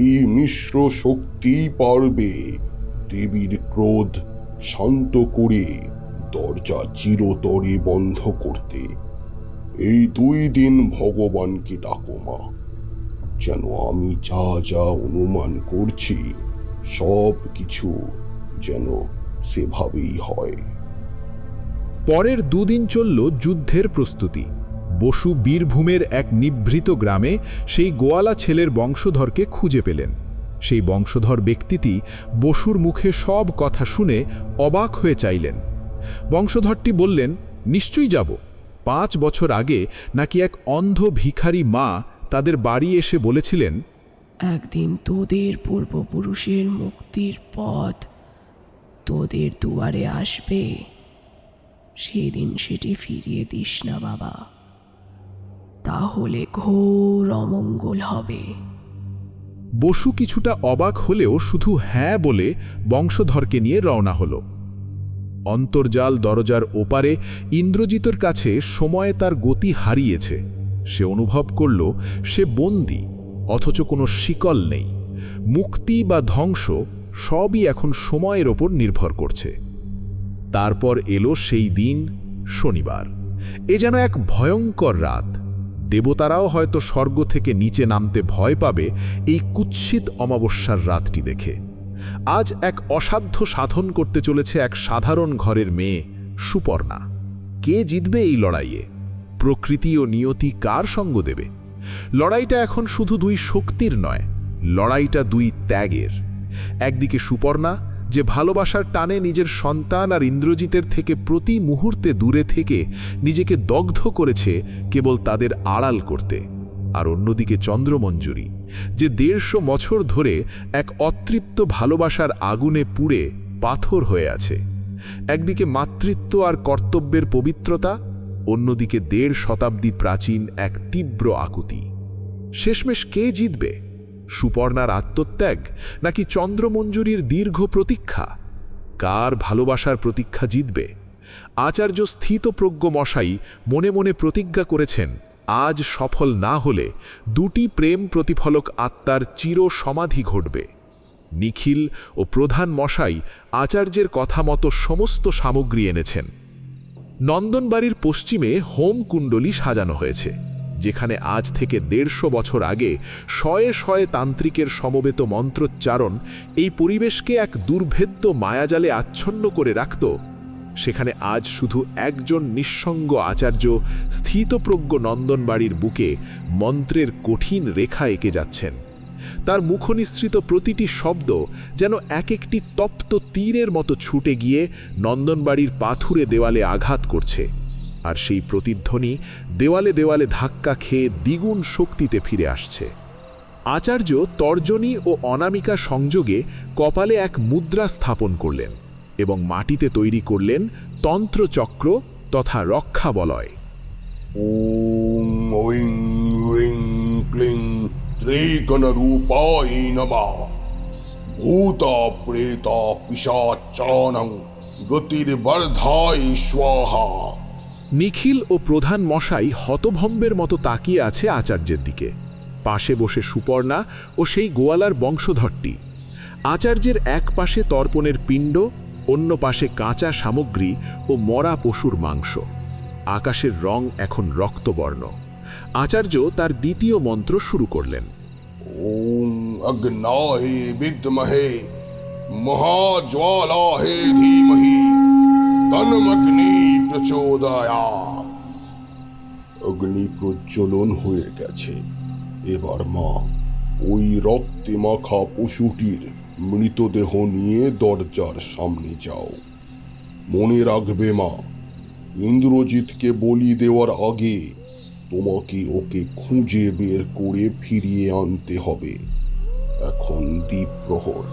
এই মিশ্র শক্তিই পারবে দেবীর ক্রোধ শান্ত করে দরজা চিরতরে বন্ধ করতে এই 2 দিন ভগবানকে ডাকো মা, যেন আমি যা যা অনুমান করছি সব কিছু যেন সেভাবেই হয়।
পরের 2 দিন চলল যুদ্ধের প্রস্তুতি। বসু বীরভূমের এক নিভৃত গ্রামে সেই গোয়ালা ছেলের বংশধরকে খুঁজে পেলেন। সেই বংশধর ব্যক্তিটি বসুর মুখে সব কথা শুনে অবাক হয়ে চাইলেন। বংশধরটি বললেন, নিশ্চয়ই যাব। 5 বছর আগে নাকি এক অন্ধ ভিখারি মা তাদের বাড়ি এসে বলেছিলেন,
একদিন তোদের পূর্বপুরুষের মুক্তির পথ তোদের দুয়ারে আসবে, সেদিন সেটি ফিরিয়ে দিস না বাবা, তাহলে ঘোর অমঙ্গল হবে।
বসু কিছুটা অবাক হলেও শুধু হ্যাঁ বলে বংশধরকে নিয়ে রওনা হল। অন্তর্জাল দরজার ওপারে ইন্দ্রজিতের কাছে সময় তার গতি হারিয়েছে। সে অনুভব করল সে বন্দী, অথচ কোনো শিকল নেই। মুক্তি বা ধ্বংস সবই এখন সময়ের ওপর নির্ভর করছে। তারপর এলো সেই দিন, শনিবার। এ যেন এক ভয়ঙ্কর রাত। দেবতারাও হয়তো স্বর্গ থেকে নিচে নামতে ভয় পাবে এই কুৎসিত অমাবস্যার রাতটি দেখে। আজ এক অসাধ্য সাধন করতে চলেছে এক সাধারণ ঘরের মেয়ে সুপর্ণা। কে জিতবে এই লড়াইয়ে? প্রকৃতি ও নিয়তি কার সঙ্গ দেবে? লড়াইটা এখন শুধু 2 শক্তির নয়, লড়াইটা 2 ত্যাগের। একদিকে সুপর্ণা, যে ভালোবাসার টানে নিজের সন্তান আর ইন্দ্রজিতের থেকে প্রতি মুহূর্তে দূরে থেকে নিজেকে দগ্ধ করেছে কেবল তাদের আড়াল করতে। আর অন্যদিকে চন্দ্রমঞ্জুরি, যে 150 বছর ধরে এক অতৃপ্ত ভালোবাসার আগুনে পুড়ে পাথর হয়ে আছে। একদিকে মাতৃত্ব আর কর্তব্যের পবিত্রতা, অন্যদিকে 1.5 শতাব্দী প্রাচীন এক তীব্র আকুতি। শেষমেশ কে জিতবে? সুপর্ণার আত্মত্যাগ নাকি চন্দ্রমঞ্জুরির দীর্ঘ প্রতীক্ষা? কার ভালোবাসার প্রতীক্ষা জিতবে? আচার্য স্থিতপ্রজ্ঞ মশাই মনে মনে প্রতিজ্ঞা করেছেন, আজ সফল না হলে 2টি প্রেম প্রতিফলক আত্মার চির সমাধি ঘটবে। নিখিল ও প্রধান মশাই আচার্যের কথা মতো সমস্ত সামগ্রী এনেছেন। নন্দনবাড়ির পশ্চিমে হোম কুণ্ডলী সাজানো হয়েছে, যেখানে আজ থেকে 150 বছর আগে শয়ে শয়ে তান্ত্রিকের সমবেত মন্ত্রোচ্চারণ এই পরিবেশকে এক দুর্ভেদ্য মায়াজালে আচ্ছন্ন করে রাখত। সেখানে আজ শুধু একজন নিঃসঙ্গ আচার্য স্থিতপ্রজ্ঞ নন্দনবাড়ির বুকে মন্ত্রের কঠিন রেখা এঁকে যাচ্ছেন। তার মুখনিসৃত প্রতিটি শব্দ যেন এক একটি তপ্ত তীরের মতো ছুটে গিয়ে নন্দনবাড়ির পাথুরে দেওয়ালে আঘাত করছে, আর সেই প্রতিধ্বনি দেওয়ালে দেওয়ালে ধাক্কা খেয়ে দ্বিগুণ শক্তিতে ফিরে আসছে। আচার্য তর্জনী ও অনামিকা সংযোগে কপালে এক মুদ্রা স্থাপন করলেন এবং মাটিতে তৈরি করলেন তন্ত্রচক্র তথা রক্ষা বলয়।
ওং ঐং হ্রিং ক্লিং ত্রিকণরূপায় নমঃ। ভূত প্রেত পিশাচানাং গতির্বর্ধায় স্বাহা।
নিখিল ও প্রধান মশাই হতভম্বের মতো তাকিয়ে আছে আচার্যের দিকে। পাশে বসে সুপর্ণা ও সেই গোয়ালার বংশধরটি। আচার্যের এক পাশে তর্পণের পিণ্ড, অন্য পাশে কাঁচা সামগ্রী ও মরা পশুর মাংস। আকাশের রং এখন রক্তবর্ণ। আচার্য তার দ্বিতীয় মন্ত্র শুরু করলেন।
ওং অগ্নাহে বিদ্মহে মহাজ্বালাহে ধীমহি তন্মগ্নি প্রচোদয়াৎ। অগ্নি প্রজ্বলন হয়ে গেছে। এবার মা, ওই রক্তে মাখা পশুটির মৃতদেহ নিয়ে দরজার সামনে যাও। মনে রাখবে মা, ইন্দ্রজিৎকে বলি দেওয়ার আগে তোমাকে ওকে খুঁজে বের করে ফিরিয়ে আনতে হবে। এখন দ্বীপ্রহর,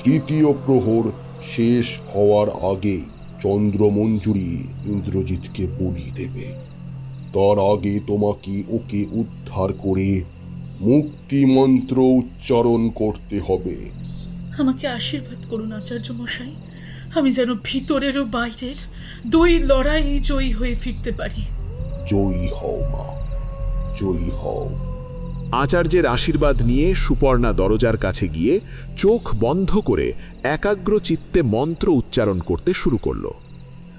3য় প্রহর শেষ হওয়ার আগে চন্দ্রমঞ্জুরি ইন্দ্রজিৎকে বলি দেবে। তার আগে তোমাকে ওকে উদ্ধার করে মুক্তি মন্ত্র উচ্চারণ করতে হবে।
আমাকে আশীর্বাদ করুন আচার্য মশাই, আমি যেন ভিতরের ও বাইরের 2 লড়াই জয়ী হয়ে ফিরতে পারি।
জয়ী হও মা, জয়ী হও।
আচার্যের আশীর্বাদ নিয়ে সুপর্ণা দরজার কাছে গিয়ে চোখ বন্ধ করে একাগ্র চিত্তে মন্ত্র উচ্চারণ করতে শুরু করল।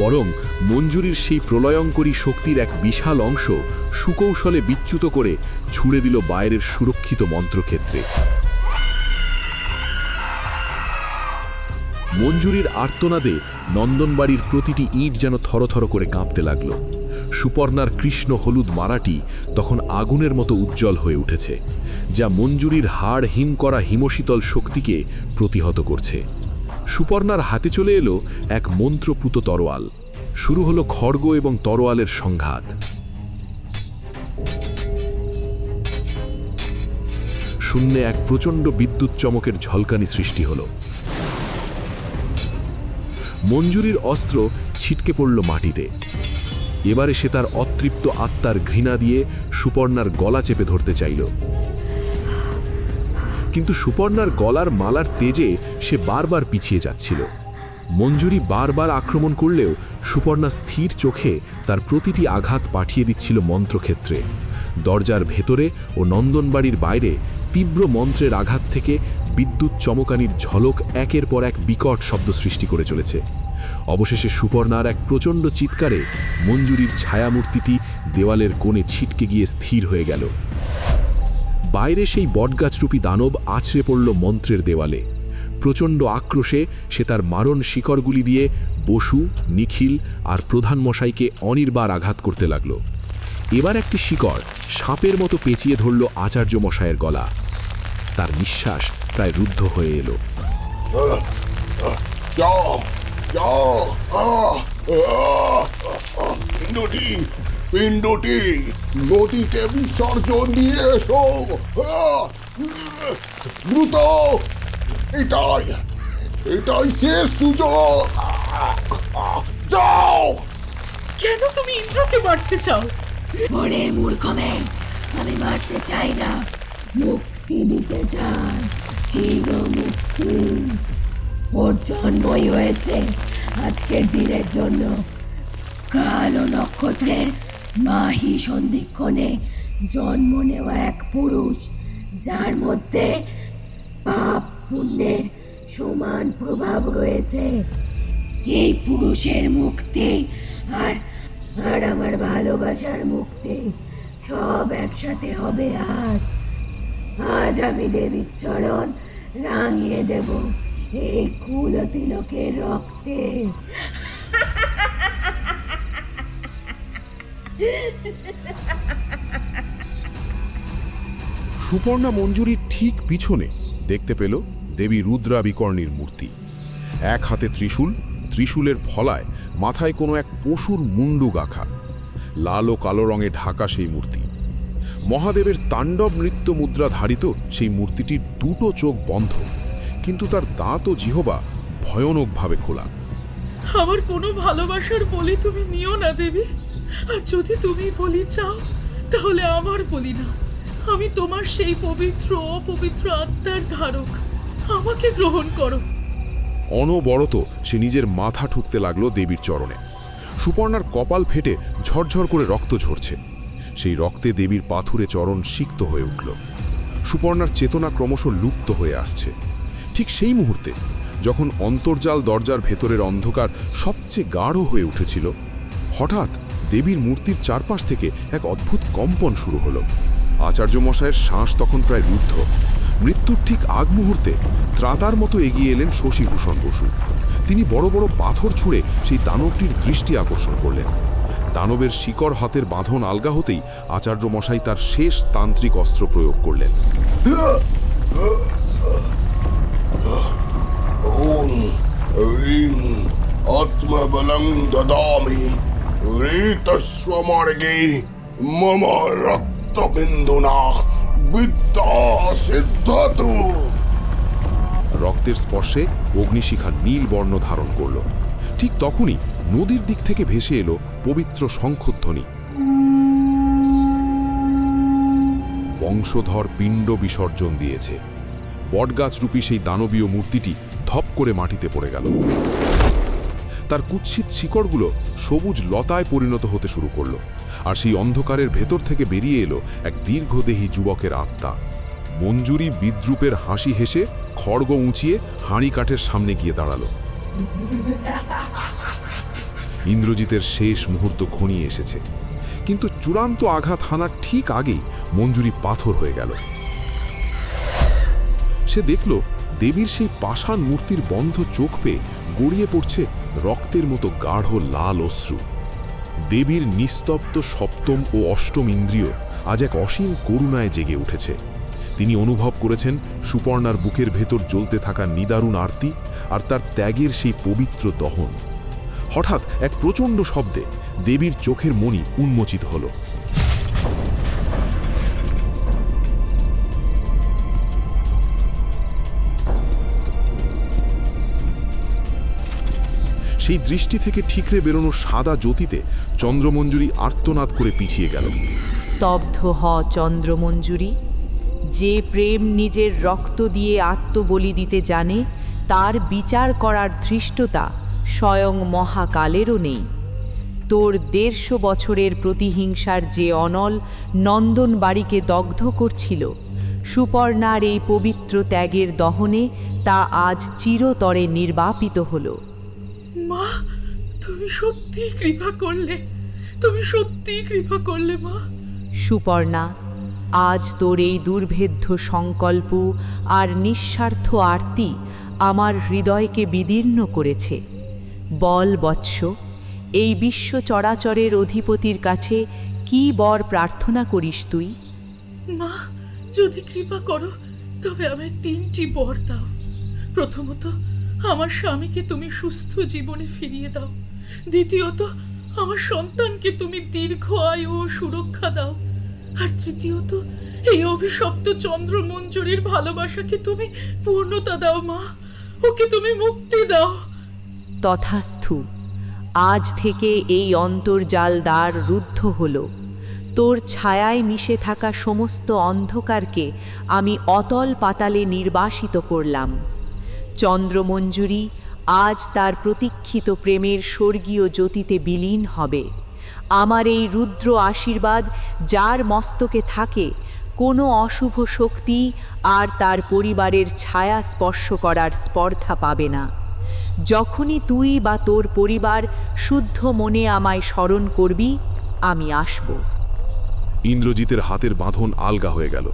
বরং মঞ্জুরির সেই প্রলয়ঙ্করী শক্তির এক বিশাল অংশ সুকৌশলে বিচ্যুত করে ছুঁড়ে দিল বাইরের সুরক্ষিত মন্ত্রক্ষেত্রে। মঞ্জুরির আর্তনাদে নন্দনবাড়ির প্রতিটি ইট যেন থরথর করে কাঁপতে লাগল। সুপর্ণার কৃষ্ণ হলুদ মালাটি তখন আগুনের মতো উজ্জ্বল হয়ে উঠেছে, যা মঞ্জুরির হাড় হিম করা হিমশীতল শক্তিকে প্রতিহত করছে। সুপর্ণার হাতে চলে এলো এক মন্ত্রপুত তরোয়াল। শুরু হলো খড়গ এবং তরোয়ালের সংঘাত। শূন্যে এক প্রচণ্ড বিদ্যুৎ চমকের ঝলকানি সৃষ্টি হলো। মঞ্জুরির অস্ত্র ছিটকে পড়ল মাটিতে। এবারে সে তার অতৃপ্ত আত্মার ঘৃণা দিয়ে সুপর্ণার গলা চেপে ধরতে চাইল, কিন্তু সুপর্ণার গলার মালার তেজে সে বারবার পিছিয়ে যাচ্ছিল। মঞ্জুরি বারবার আক্রমণ করলেও সুপর্ণা স্থির চোখে তার প্রতিটি আঘাত পাঠিয়ে দিচ্ছিল মন্ত্রক্ষেত্রে। দরজার ভেতরে ও নন্দনবাড়ির বাইরে তীব্র মন্ত্রের আঘাত থেকে বিদ্যুৎ চমকানির ঝলক একের পর এক বিকট শব্দ সৃষ্টি করে চলেছে। অবশেষে সুপর্ণার এক প্রচণ্ড চিৎকারে মঞ্জুরির ছায়ামূর্তিটি দেওয়ালের কোণে ছিটকে গিয়ে স্থির হয়ে গেল। বাইরে সেই বটগাছরূপী দানব আছড়ে পড়ল মন্ত্রের দেওয়ালে। প্রচণ্ড আক্রোশে সে তার মারণ শিকড়গুলি দিয়ে বসু, নিখিল আর প্রধান মশাইকে অনির্বার আঘাত করতে লাগল। এবার একটি শিকড় সাপের মতো পেঁচিয়ে ধরল আচার্য মশায়ের গলা। তার নিঃশ্বাস প্রায় রুদ্ধ হয়ে এলো।
পিণ্ডটি নদীতে বিসর্জন দিয়ে এসো, দ্রুত। এটাই শেষ সুযোগ। যাও।
কেন তুমি ইন্দ্রকে মারতে চাও?
ওরে মূর্খ মেয়ে, আমি মারতে চাই না, মুক্তি দিতে চাই, চির মুক্তি। ওর জন্মই হয়েছে আজকের দিনের জন্য। কালো নক্ষত্রের মাহি সন্ধিক্ষণে জন্ম নেওয়া এক পুরুষ, যার মধ্যে পাপ পুণ্যের সমান প্রভাব রয়েছে। এই পুরুষের মুক্তি আর আমার ভালোবাসার মুক্তি সব একসাথে হবে আজ আমি দেবীর চরণ রাঙিয়ে দেব এই কুল তিলকের রক্তে।
সুপর্ণা মঞ্জুরির ঠিক পিছনে দেখতে পেল দেবী রুদ্রা বিকর্ণীর মূর্তি। এক হাতে ত্রিশূল, ত্রিশূলের ফলায় মাথায় কোনো এক পশুর মুন্ডু গাঁথা। লাল ও কালো রঙে ঢাকা সেই মূর্তি। মহাদেবের তাণ্ডব নৃত্য মুদ্রা ধারিত সেই মূর্তিটির দুটো চোখ বন্ধ, কিন্তু তার দাঁত ও জিহবা ভয়ানকভাবে খোলা।
আমার কোনো ভালোবাসার বলি তুমি নিও না দেবী, আর যদি তুমি বলি চাও তাহলে আমার বলি না। আমি তোমার সেই পবিত্র অপবিত্র আত্মার ধারক, আমাকে গ্রহণ করো।
অনবরত সে নিজের মাথা ঠুকতে লাগলো দেবীর চরণে। সুপর্ণার কপাল ফেটে ঝরঝর করে রক্ত ঝরছে। সেই রক্তে দেবীর পাথুরে চরণ সিক্ত হয়ে উঠল। সুপর্ণার চেতনা ক্রমশ লুপ্ত হয়ে আসছে। ঠিক সেই মুহূর্তে যখন অন্তর্জাল দরজার ভেতরের অন্ধকার সবচেয়ে গাঢ় হয়ে উঠেছিল, হঠাৎ দেবীর মূর্তির চারপাশ থেকে এক অদ্ভুত কম্পন শুরু হলো। আচার্য মশায়ের শ্বাস তখন প্রায় রুদ্ধ। মৃত্যুর ঠিক আগ মুহূর্তে ত্রাতার মতো এগিয়ে এলেন শশীভূষণ বসু। তিনি বড় বড় পাথর ছুঁড়ে সেই দানবটির দৃষ্টি আকর্ষণ করলেন। দানবের শিকড় হাতের বাঁধন আলগা হতেই আচার্য মশাই তার শেষ তান্ত্রিক অস্ত্র প্রয়োগ করলেন।
আত্মবলং দদামি ঋতস্বমার্গে মম রক্তবিন্দুনা বিদ্যা সিদ্ধাতু।
রক্তের স্পর্শে অগ্নিশিখা নীল বর্ণ ধারণ করল। ঠিক তখনই নদীর দিক থেকে ভেসে এলো পবিত্র শঙ্খধ্বনি। বংশধর পিণ্ড বিসর্জন দিয়েছে। বটগাছরূপী সেই দানবীয় মূর্তিটি ধপ করে মাটিতে পড়ে গেল। তার কুৎসিত শিকড়গুলো সবুজ লতায় পরিণত হতে শুরু করলো, আর সেই অন্ধকারের ভেতর থেকে বেরিয়ে এলো এক দীর্ঘদেহী যুবকের আত্মা। মঞ্জুরি বিদ্রূপের হাসি হেসে খড়গ উঁচিয়ে হাঁড়ি কাঠের সামনে গিয়ে দাঁড়ালো।
ইন্দ্রজিতের শেষ মুহূর্ত ঘনিয়ে এসেছে, কিন্তু চূড়ান্ত আঘাত হানার ঠিক আগেই মঞ্জুরি পাথর হয়ে গেল। সে দেখল দেবীর সেই পাষাণ মূর্তির বন্ধ চোখ পেয়ে গড়িয়ে পড়ছে রক্তের মতো গাঢ় লাল অশ্রু। দেবীর নিস্তব্ধ সপ্তম ও অষ্টম ইন্দ্রিয় আজ এক অসীম করুণায় জেগে উঠেছে। তিনি অনুভব করেছেন সুপর্ণার বুকের ভেতর জ্বলতে থাকা নিদারুণ আরতি আর তার ত্যাগের সেই পবিত্র দহন। হঠাৎ এক প্রচণ্ড শব্দে দেবীর চোখের মণি উন্মোচিত হল। সেই দৃষ্টি থেকে ঠিকরে বেরোনো সাদা জ্যোতিতে চন্দ্রমঞ্জুরি আর্তনাদ করে পিছিয়ে গেল।
স্তব্ধ হ চন্দ্রমঞ্জুরি। যে প্রেম নিজের রক্ত দিয়ে আত্মবলি দিতে জানে, তার বিচার করার ধৃষ্টতা স্বয়ং মহাকালেরও নেই। তোর 150 বছরের প্রতিহিংসার যে অনল নন্দন বাড়িকে দগ্ধ করছিল, সুপর্ণার এই পবিত্র ত্যাগের দহনে তা আজ চিরতরে নির্বাপিত হলো।
মা, তুমি সত্যি কৃপা করলে, তুমি সত্যি কৃপা করলে মা।
সুপর্ণা, আজ তোর এই দুর্ভেদ্য সংকল্প আর নিঃস্বার্থ আরতি আমার হৃদয়কে বিদীর্ণ করেছে। বল বৎস, এই বিশ্ব চরাচরের অধিপতির কাছে কি বর প্রার্থনা করিস তুই?
মা, যদি কৃপা করো তবে আমায় 3টি বর দাও। প্রথমত, আমার স্বামীকে তুমি সুস্থ জীবনে ফিরিয়ে দাও। দ্বিতীয়ত, আমার সন্তানকে তুমি দীর্ঘ আয়ু ও সুরক্ষা দাও। আর তৃতীয়ত, এই অভিশপ্ত চন্দ্রমঞ্জুরির ভালোবাসাকে তুমি পূর্ণতা দাও মা। ওকে তুমি মুক্তি দাও।
তথাস্থু। আজ থেকে এই অন্তর্জাল দ্বার রুদ্ধ হল। তোর ছায়ায় মিশে থাকা সমস্ত অন্ধকারকে আমি অতল পাতালে নির্বাসিত করলাম। চন্দ্রমঞ্জুরি আজ তার প্রতীক্ষিত প্রেমের স্বর্গীয় জ্যোতিতে বিলীন হবে। আমার এই রুদ্র আশীর্বাদ যার মস্তকে থাকে, কোনো অশুভ শক্তি আর তার পরিবারের ছায়া স্পর্শ করার স্পর্ধা পাবে না। যখনই তুই বা তোর পরিবার শুদ্ধ মনে আমায় স্মরণ করবি, আমি আসব।
ইন্দ্রজিতের হাতের বাঁধন আলগা হয়ে গেল।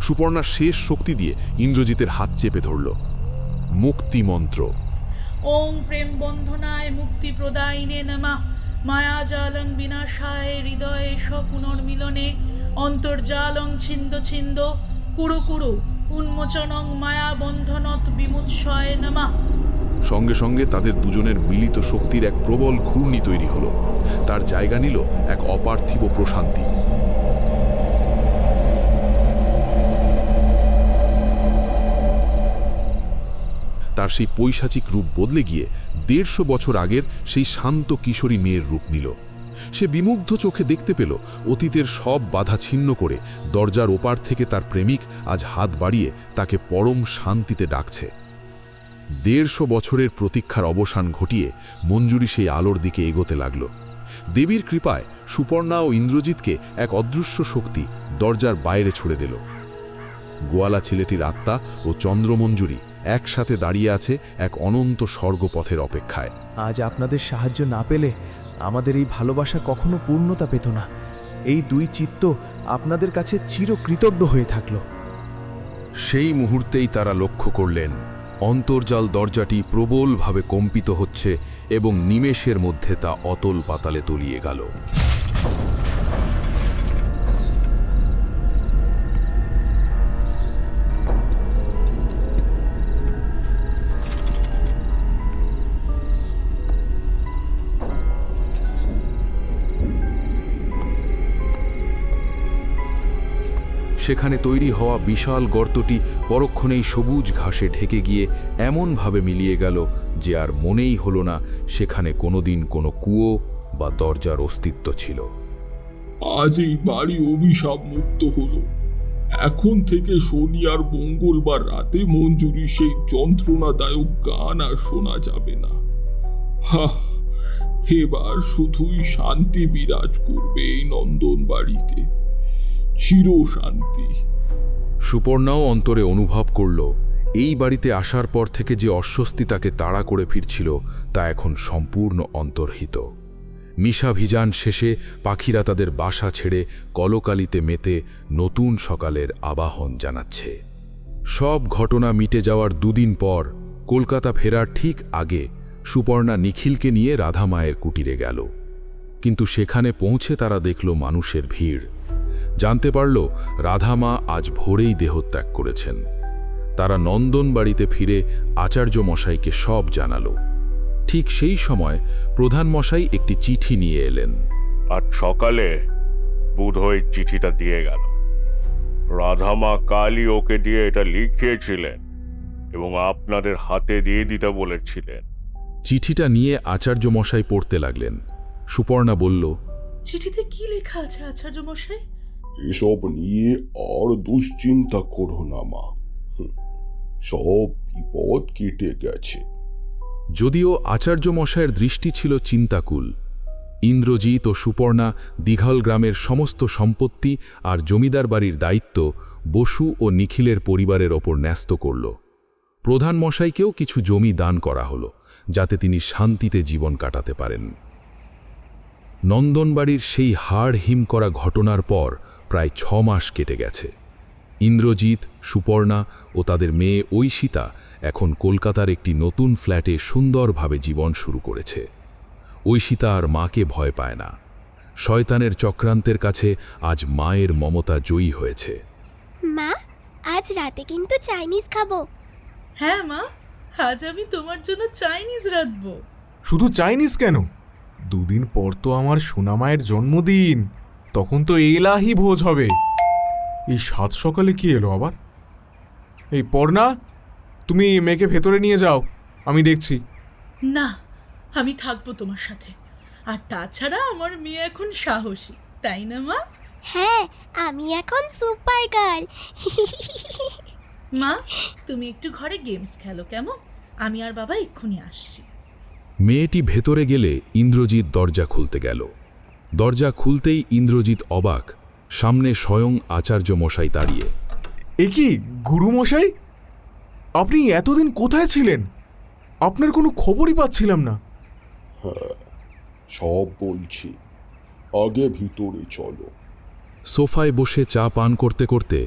সুপর্ণা শেষ শক্তি দিয়ে ইন্দ্রজিতের হাত চেপে ধরল। মুক্তি মন্ত্র।
ওং প্রেম বন্ধনায় মুক্তি প্রদায়িনে নমঃ। মায়াজালং বিনাশায় হৃদয়ে পুনর্মিলনে। অন্তর্জালং ছিন্দ ছিন্দ কুরু কুরু উন্মোচনং মায়া বন্ধনত বিমুৎসয় নমঃ।
সঙ্গে সঙ্গে তাদের দুজনের মিলিত শক্তির এক প্রবল ঘূর্ণি তৈরি হলো। তার জায়গা নিল এক অপার্থিব প্রশান্তি। তার সেই পৈশাচিক রূপ বদলে গিয়ে 150 বছর আগের সেই শান্ত কিশোরী মেয়ের রূপ নিল। সে বিমুগ্ধ চোখে দেখতে পেল অতীতের সব বাধা ছিন্ন করে দরজার ওপার থেকে তার প্রেমিক আজ হাত বাড়িয়ে তাকে পরম শান্তিতে ডাকছে। 150 বছরের প্রতীক্ষার অবসান ঘটিয়ে মঞ্জুরি সেই আলোর দিকে এগোতে লাগল। দেবীর কৃপায় সুপর্ণা ও ইন্দ্রজিৎকে এক অদৃশ্য শক্তি দরজার বাইরে ছুড়ে দিল। গোয়ালা ছেলেটির আত্মা ও চন্দ্রমঞ্জুরি একসাথে দাঁড়িয়ে আছে এক অনন্ত স্বর্গপথের অপেক্ষায়।
আজ আপনাদের সাহায্য না পেলে আমাদের এই ভালোবাসা কখনো পূর্ণতা পেত না। এই দুই চিত্ত আপনাদের কাছে চিরকৃতজ্ঞ হয়ে থাকল।
সেই মুহূর্তেই তারা লক্ষ্য করলেন অন্তর্জাল দরজাটি প্রবলভাবে কম্পিত হচ্ছে এবং নিমেষের মধ্যে তা অতল পাতালে তলিয়ে গেল। সেখানে তৈরি হওয়া বিশাল গর্তটি পরক্ষণেই সবুজ ঘাসে ঢেকে গিয়ে এমনভাবে মিলিয়ে গেল যে আর মনেই হলো না সেখানে কোনোদিন কোনো কুয়ো বা দরজার অস্তিত্ব ছিল।
আজ এই বাড়ি অভিশাপ মুক্ত হলো। এখন থেকে শনি আর মঙ্গলবার রাতে মঞ্জুরি সেই যন্ত্রণাদায়ক গান আর শোনা যাবে না। এবার শুধুই শান্তি বিরাজ করবে এই নন্দন বাড়িতে, চির শান্তি।
সুপর্ণাও অন্তরে অনুভব করল এই বাড়িতে আসার পর থেকে যে অস্বস্তি তাকে তাড়া করে ফিরছিল তা এখন সম্পূর্ণ অন্তর্হিত। মিশাভিযান শেষে পাখিরা তাদের বাসা ছেড়ে কলকালিতে মেতে নতুন সকালের আবাহন জানাচ্ছে। সব ঘটনা মিটে যাওয়ার দুদিন পর কলকাতা ফেরার ঠিক আগে সুপর্ণা নিখিলকে নিয়ে রাধামায়ের কুটিরে গেল। কিন্তু সেখানে পৌঁছে তারা দেখল মানুষের ভিড়। জানতে পারল রাধামা আজ ভোরেই দেহত্যাগ করেছেন। তারা নন্দন বাড়িতে ফিরে আচার্য মশাইকে সব জানালো। ঠিক সেই সময় প্রধান মশাই একটি চিঠি নিয়ে এলেন।
আজ সকালে বোধহয় চিঠিটা দিয়ে গেল। রাধামা কালই ওকে দিয়ে এটা লিখিয়েছিলেন এবং আপনাদের হাতে দিয়ে দিতে বলেছিলেন।
চিঠিটা নিয়ে আচার্য মশাই পড়তে লাগলেন। সুপর্ণা বলল,
চিঠিতে কি লেখা আছে আচার্য মশাই?
এসব নিয়ে আর দুশ্চিন্তা করো না মা, সব বিপদ কেটে গেছে।
যদিও আচার্য মশায়ের দৃষ্টি ছিল চিন্তাকুল। ইন্দ্রজিৎ ও সুপর্ণা দীঘল গ্রামের সমস্ত সম্পত্তি আর জমিদার বাড়ির দায়িত্ব বসু ও নিখিলের পরিবারের ওপর ন্যস্ত করল। প্রধান মশাইকেও কিছু জমি দান করা হলো, যাতে তিনি শান্তিতে জীবন কাটাতে পারেন। নন্দনবাড়ির সেই হাড় হিম করা ঘটনার পর প্রায় 6 মাস কেটে গেছে। ইন্দ্রজিৎ, সুপর্ণা ও তাদের মেয়ে ঐশিতা এখন কলকাতার একটি নতুন ফ্ল্যাটে সুন্দরভাবে জীবন শুরু করেছে। ঐশিতা আর মাকে ভয় পায় না। শয়তানের চক্রান্তের কাছে আজ মায়ের মমতা জয়ী হয়েছে।
মা, আজ রাতে কিন্তু চাইনিজ খাবো।
হ্যাঁ মা, আজ আমি তোমার জন্য চাইনিজ রাঁধবো।
শুধু চাইনিজ কেন, 2 দিন পর তো আমার সোনামায়ের জন্মদিন, তখন তো এলাহি ভোজ হবে। এই 7 সকালে কি এলো আবার? এই পর্ণা, তুমি মেয়েকে ভেতরে নিয়ে যাও, আমি দেখছি।
না, আমি থাকবো তোমার সাথে। আর তাছাড়া আমার মেয়ে এখন সাহসী, তাই না মা?
হ্যাঁ, আমি এখন সুপার গার্ল।
মা, তুমি একটু ঘরে গেমস খেলো কেমন? আমি আর বাবা এক্ষুনি আসছি।
মেয়েটি ভেতরে গেলে ইন্দ্রজিৎ দরজা খুলতে গেল। দরজা খুলতেই ইন্দ্রজিৎ অবাক, সামনে স্বয়ং আচার্য মশাই দাঁড়িয়ে।
এ কি গুরুমশাই, আপনি এতদিন কোথায় ছিলেন? আপনার কোনো খবরই পাচ্ছিলাম না।
হ্যাঁ, সব বলছি, আগে ভিতরে চলো।
সোফায় বসে চা পান করতে করতে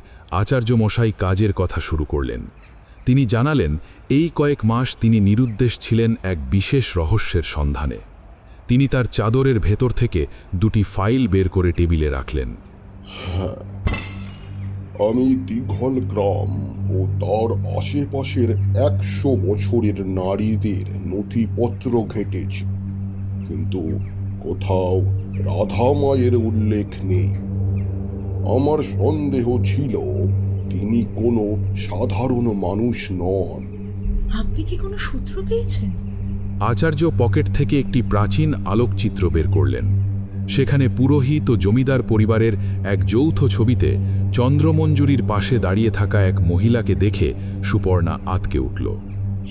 আচার্য মশাই কাজের কথা শুরু করলেন। তিনি জানালেন এই কয়েক মাস তিনি নিরুদ্দেশ ছিলেন এক বিশেষ রহস্যের সন্ধানে। তিনি তার চাদরের ভেতর থেকে 2টি ফাইল বের করে টেবিলে রাখলেন।
হ্যাঁ, আমি দীঘল গ্রাম ও তার আশেপাশের 100 বছরের নারীদের নথিপত্র ঘেঁটেছি, কিন্তু কোথাও রাধামায়ের উল্লেখ নেই। আমার সন্দেহ ছিল তিনি কোনো সাধারণ মানুষ নন।
আপনি কি কোনো সূত্র পেয়েছেন?
আচার্য পকেট থেকে একটি প্রাচীন আলোকচিত্র বের করলেন। সেখানে পুরোহিত ও জমিদার পরিবারের এক যৌথ ছবিতে চন্দ্রমঞ্জুরির পাশে দাঁড়িয়ে থাকা এক মহিলাকে দেখে সুপর্ণা আঁতকে উঠল।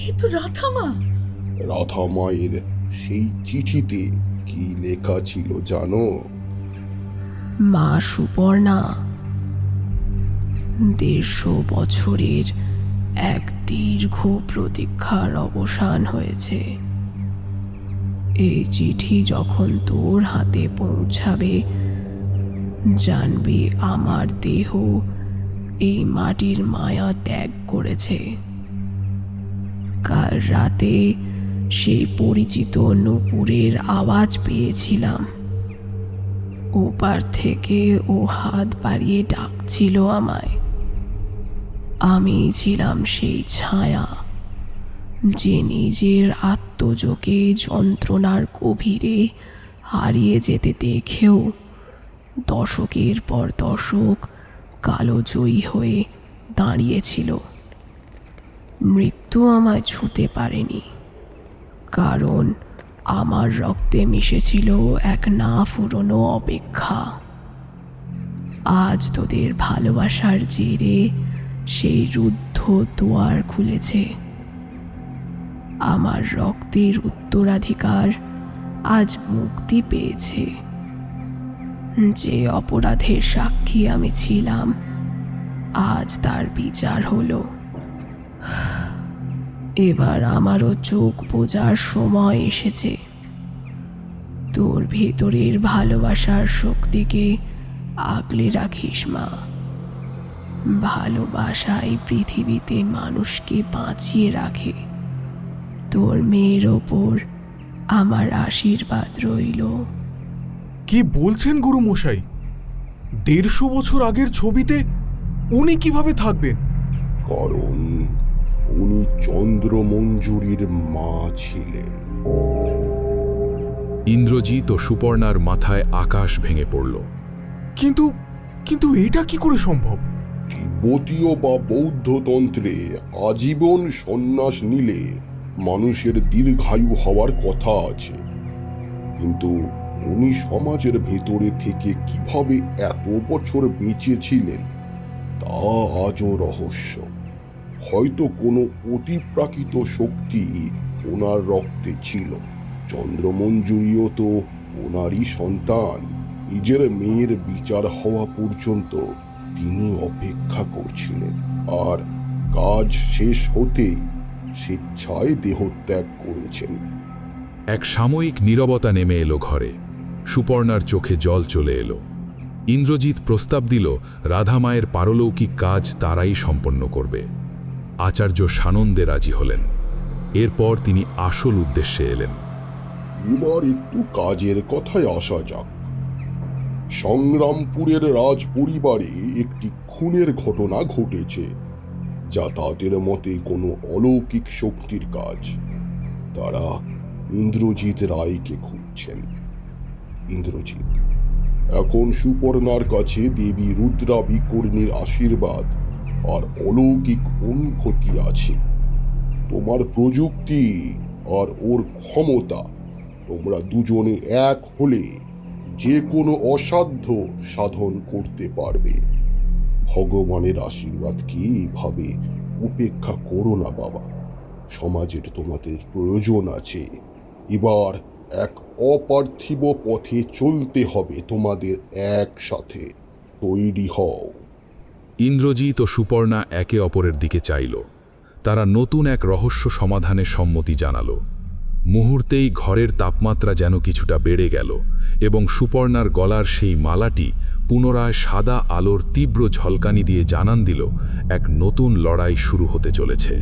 এ তো রাধামা।
রাধামায়ের সেই চিঠিতে কি লেখা ছিল জানো?
মা সুপর্ণা, 150 বছরের এক দীর্ঘ প্রতীক্ষার অবসান হয়েছে। এই চিঠি যখন তোর হাতে পৌঁছাবে, জানবি আমার দেহ এই মাটির মায়া ত্যাগ করেছে। কাল রাতে সেই পরিচিত নূপুরের আওয়াজ পেয়েছিলাম। ওপার থেকে ও হাত বাড়িয়ে ডাকছিল আমায়। আমি ছিলাম সেই ছায়া, যে নিজের আত্মযোগে যন্ত্রণার গভীরে হারিয়ে যেতে দেখেও দশকের পর দশক কালোজয়ী হয়ে দাঁড়িয়েছিল। মৃত্যু আমায় ছুঁতে পারেনি, কারণ আমার রক্তে মিশেছিল এক না ফুরোনো অপেক্ষা। আজ তোদের ভালোবাসার জেরে সেই রুদ্ধ দুয়ার খুলেছে। আমার রক্তের উত্তরাধিকার আজ মুক্তি পেয়েছে। যে অপরাধের সাক্ষী আমি ছিলাম, আজ তার বিচার হলো। এবার আমারও চোখ বোঝার সময় এসেছে। তোর ভেতরের ভালোবাসার শক্তিকে আগলে রাখিস মা। ভালোবাসাই পৃথিবীতে মানুষকে বাঁচিয়ে রাখে। তোর মেয়ের ওপর আমার আশীর্বাদ রইল।
কি বলছেন গুরুমশাই? 150 বছর আগের ছবিতে উনি কিভাবে থাকবেন?
কারণ উনি চন্দ্রমঞ্জুরির মা ছিলেন।
ইন্দ্রজিৎ ও সুপর্ণার মাথায় আকাশ ভেঙে পড়ল।
কিন্তু এটা কি করে সম্ভব?
তিব্বতীয় বা বৌদ্ধতন্ত্রে আজীবন সন্ন্যাস নিলে মানুষের দীর্ঘায়ু হওয়ার কথা আছে, কিন্তু উনি সমাজের ভেতরে থেকে কিভাবে এত বছর বেঁচে ছিলেন তা আজও রহস্য। হয়তো কোনো অতিপ্রাকৃত শক্তি ওনার রক্তে ছিল। চন্দ্রমঞ্জুরিও তো ওনারই সন্তান। নিজের মেয়ের বিচার হওয়া পর্যন্ত তিনি অপেক্ষা করছিলেন, আর কাজ শেষ হতেই স্বেচ্ছায় দেহত্যাগ করেছেন।
এক সাময়িক নীরবতা নেমে এলো ঘরে। সুপর্ণার চোখে জল চলে এলো। ইন্দ্রজিৎ প্রস্তাব দিল রাধামায়ের পারলৌকিক কাজ তারাই সম্পন্ন করবে। আচার্য সানন্দে রাজি হলেন। এরপর তিনি আসল উদ্দেশ্যে এলেন।
এবার একটু কাজের কথায় আসা যাক। সংগ্রামপুরের রাজ পরিবারে একটি খুনের ঘটনা ঘটেছে, যা তাদের মতে কোনো অলৌকিক শক্তির কাজ। তারা ইন্দ্রজিৎ রায়কে খুঁজছেন। ইন্দ্রজিৎ, এখন সুপর্ণার কাছে দেবী রুদ্রা বিকর্ণীর আশীর্বাদ আর অলৌকিক অনুভূতি আছে। তোমার প্রযুক্তি আর ওর ক্ষমতা, তোমরা দুজনে এক হলে যে কোনো অসাধ্য সাধন করতে পারবে। ভগবানের আশীর্বাদকে এভাবে উপেক্ষা করো না বাবা। সমাজের তোমাদের প্রয়োজন আছে। এবার এক অপার্থিব পথে চলতে হবে তোমাদের একসাথে। তৈরি হও।
ইন্দ্রজিৎ ও সুপর্ণা একে অপরের দিকে চাইল। তারা নতুন এক রহস্য সমাধানে সম্মতি জানাল। মুহূর্তেই ঘরের তাপমাত্রা যেন কিছুটা বেড়ে গেল এবং সুপর্ণার গলার সেই মালাটি পুনরায় সাদা আলোর তীব্র ঝলকানি দিয়ে জানান দিল এক নতুন লড়াই শুরু হতে চলেছে।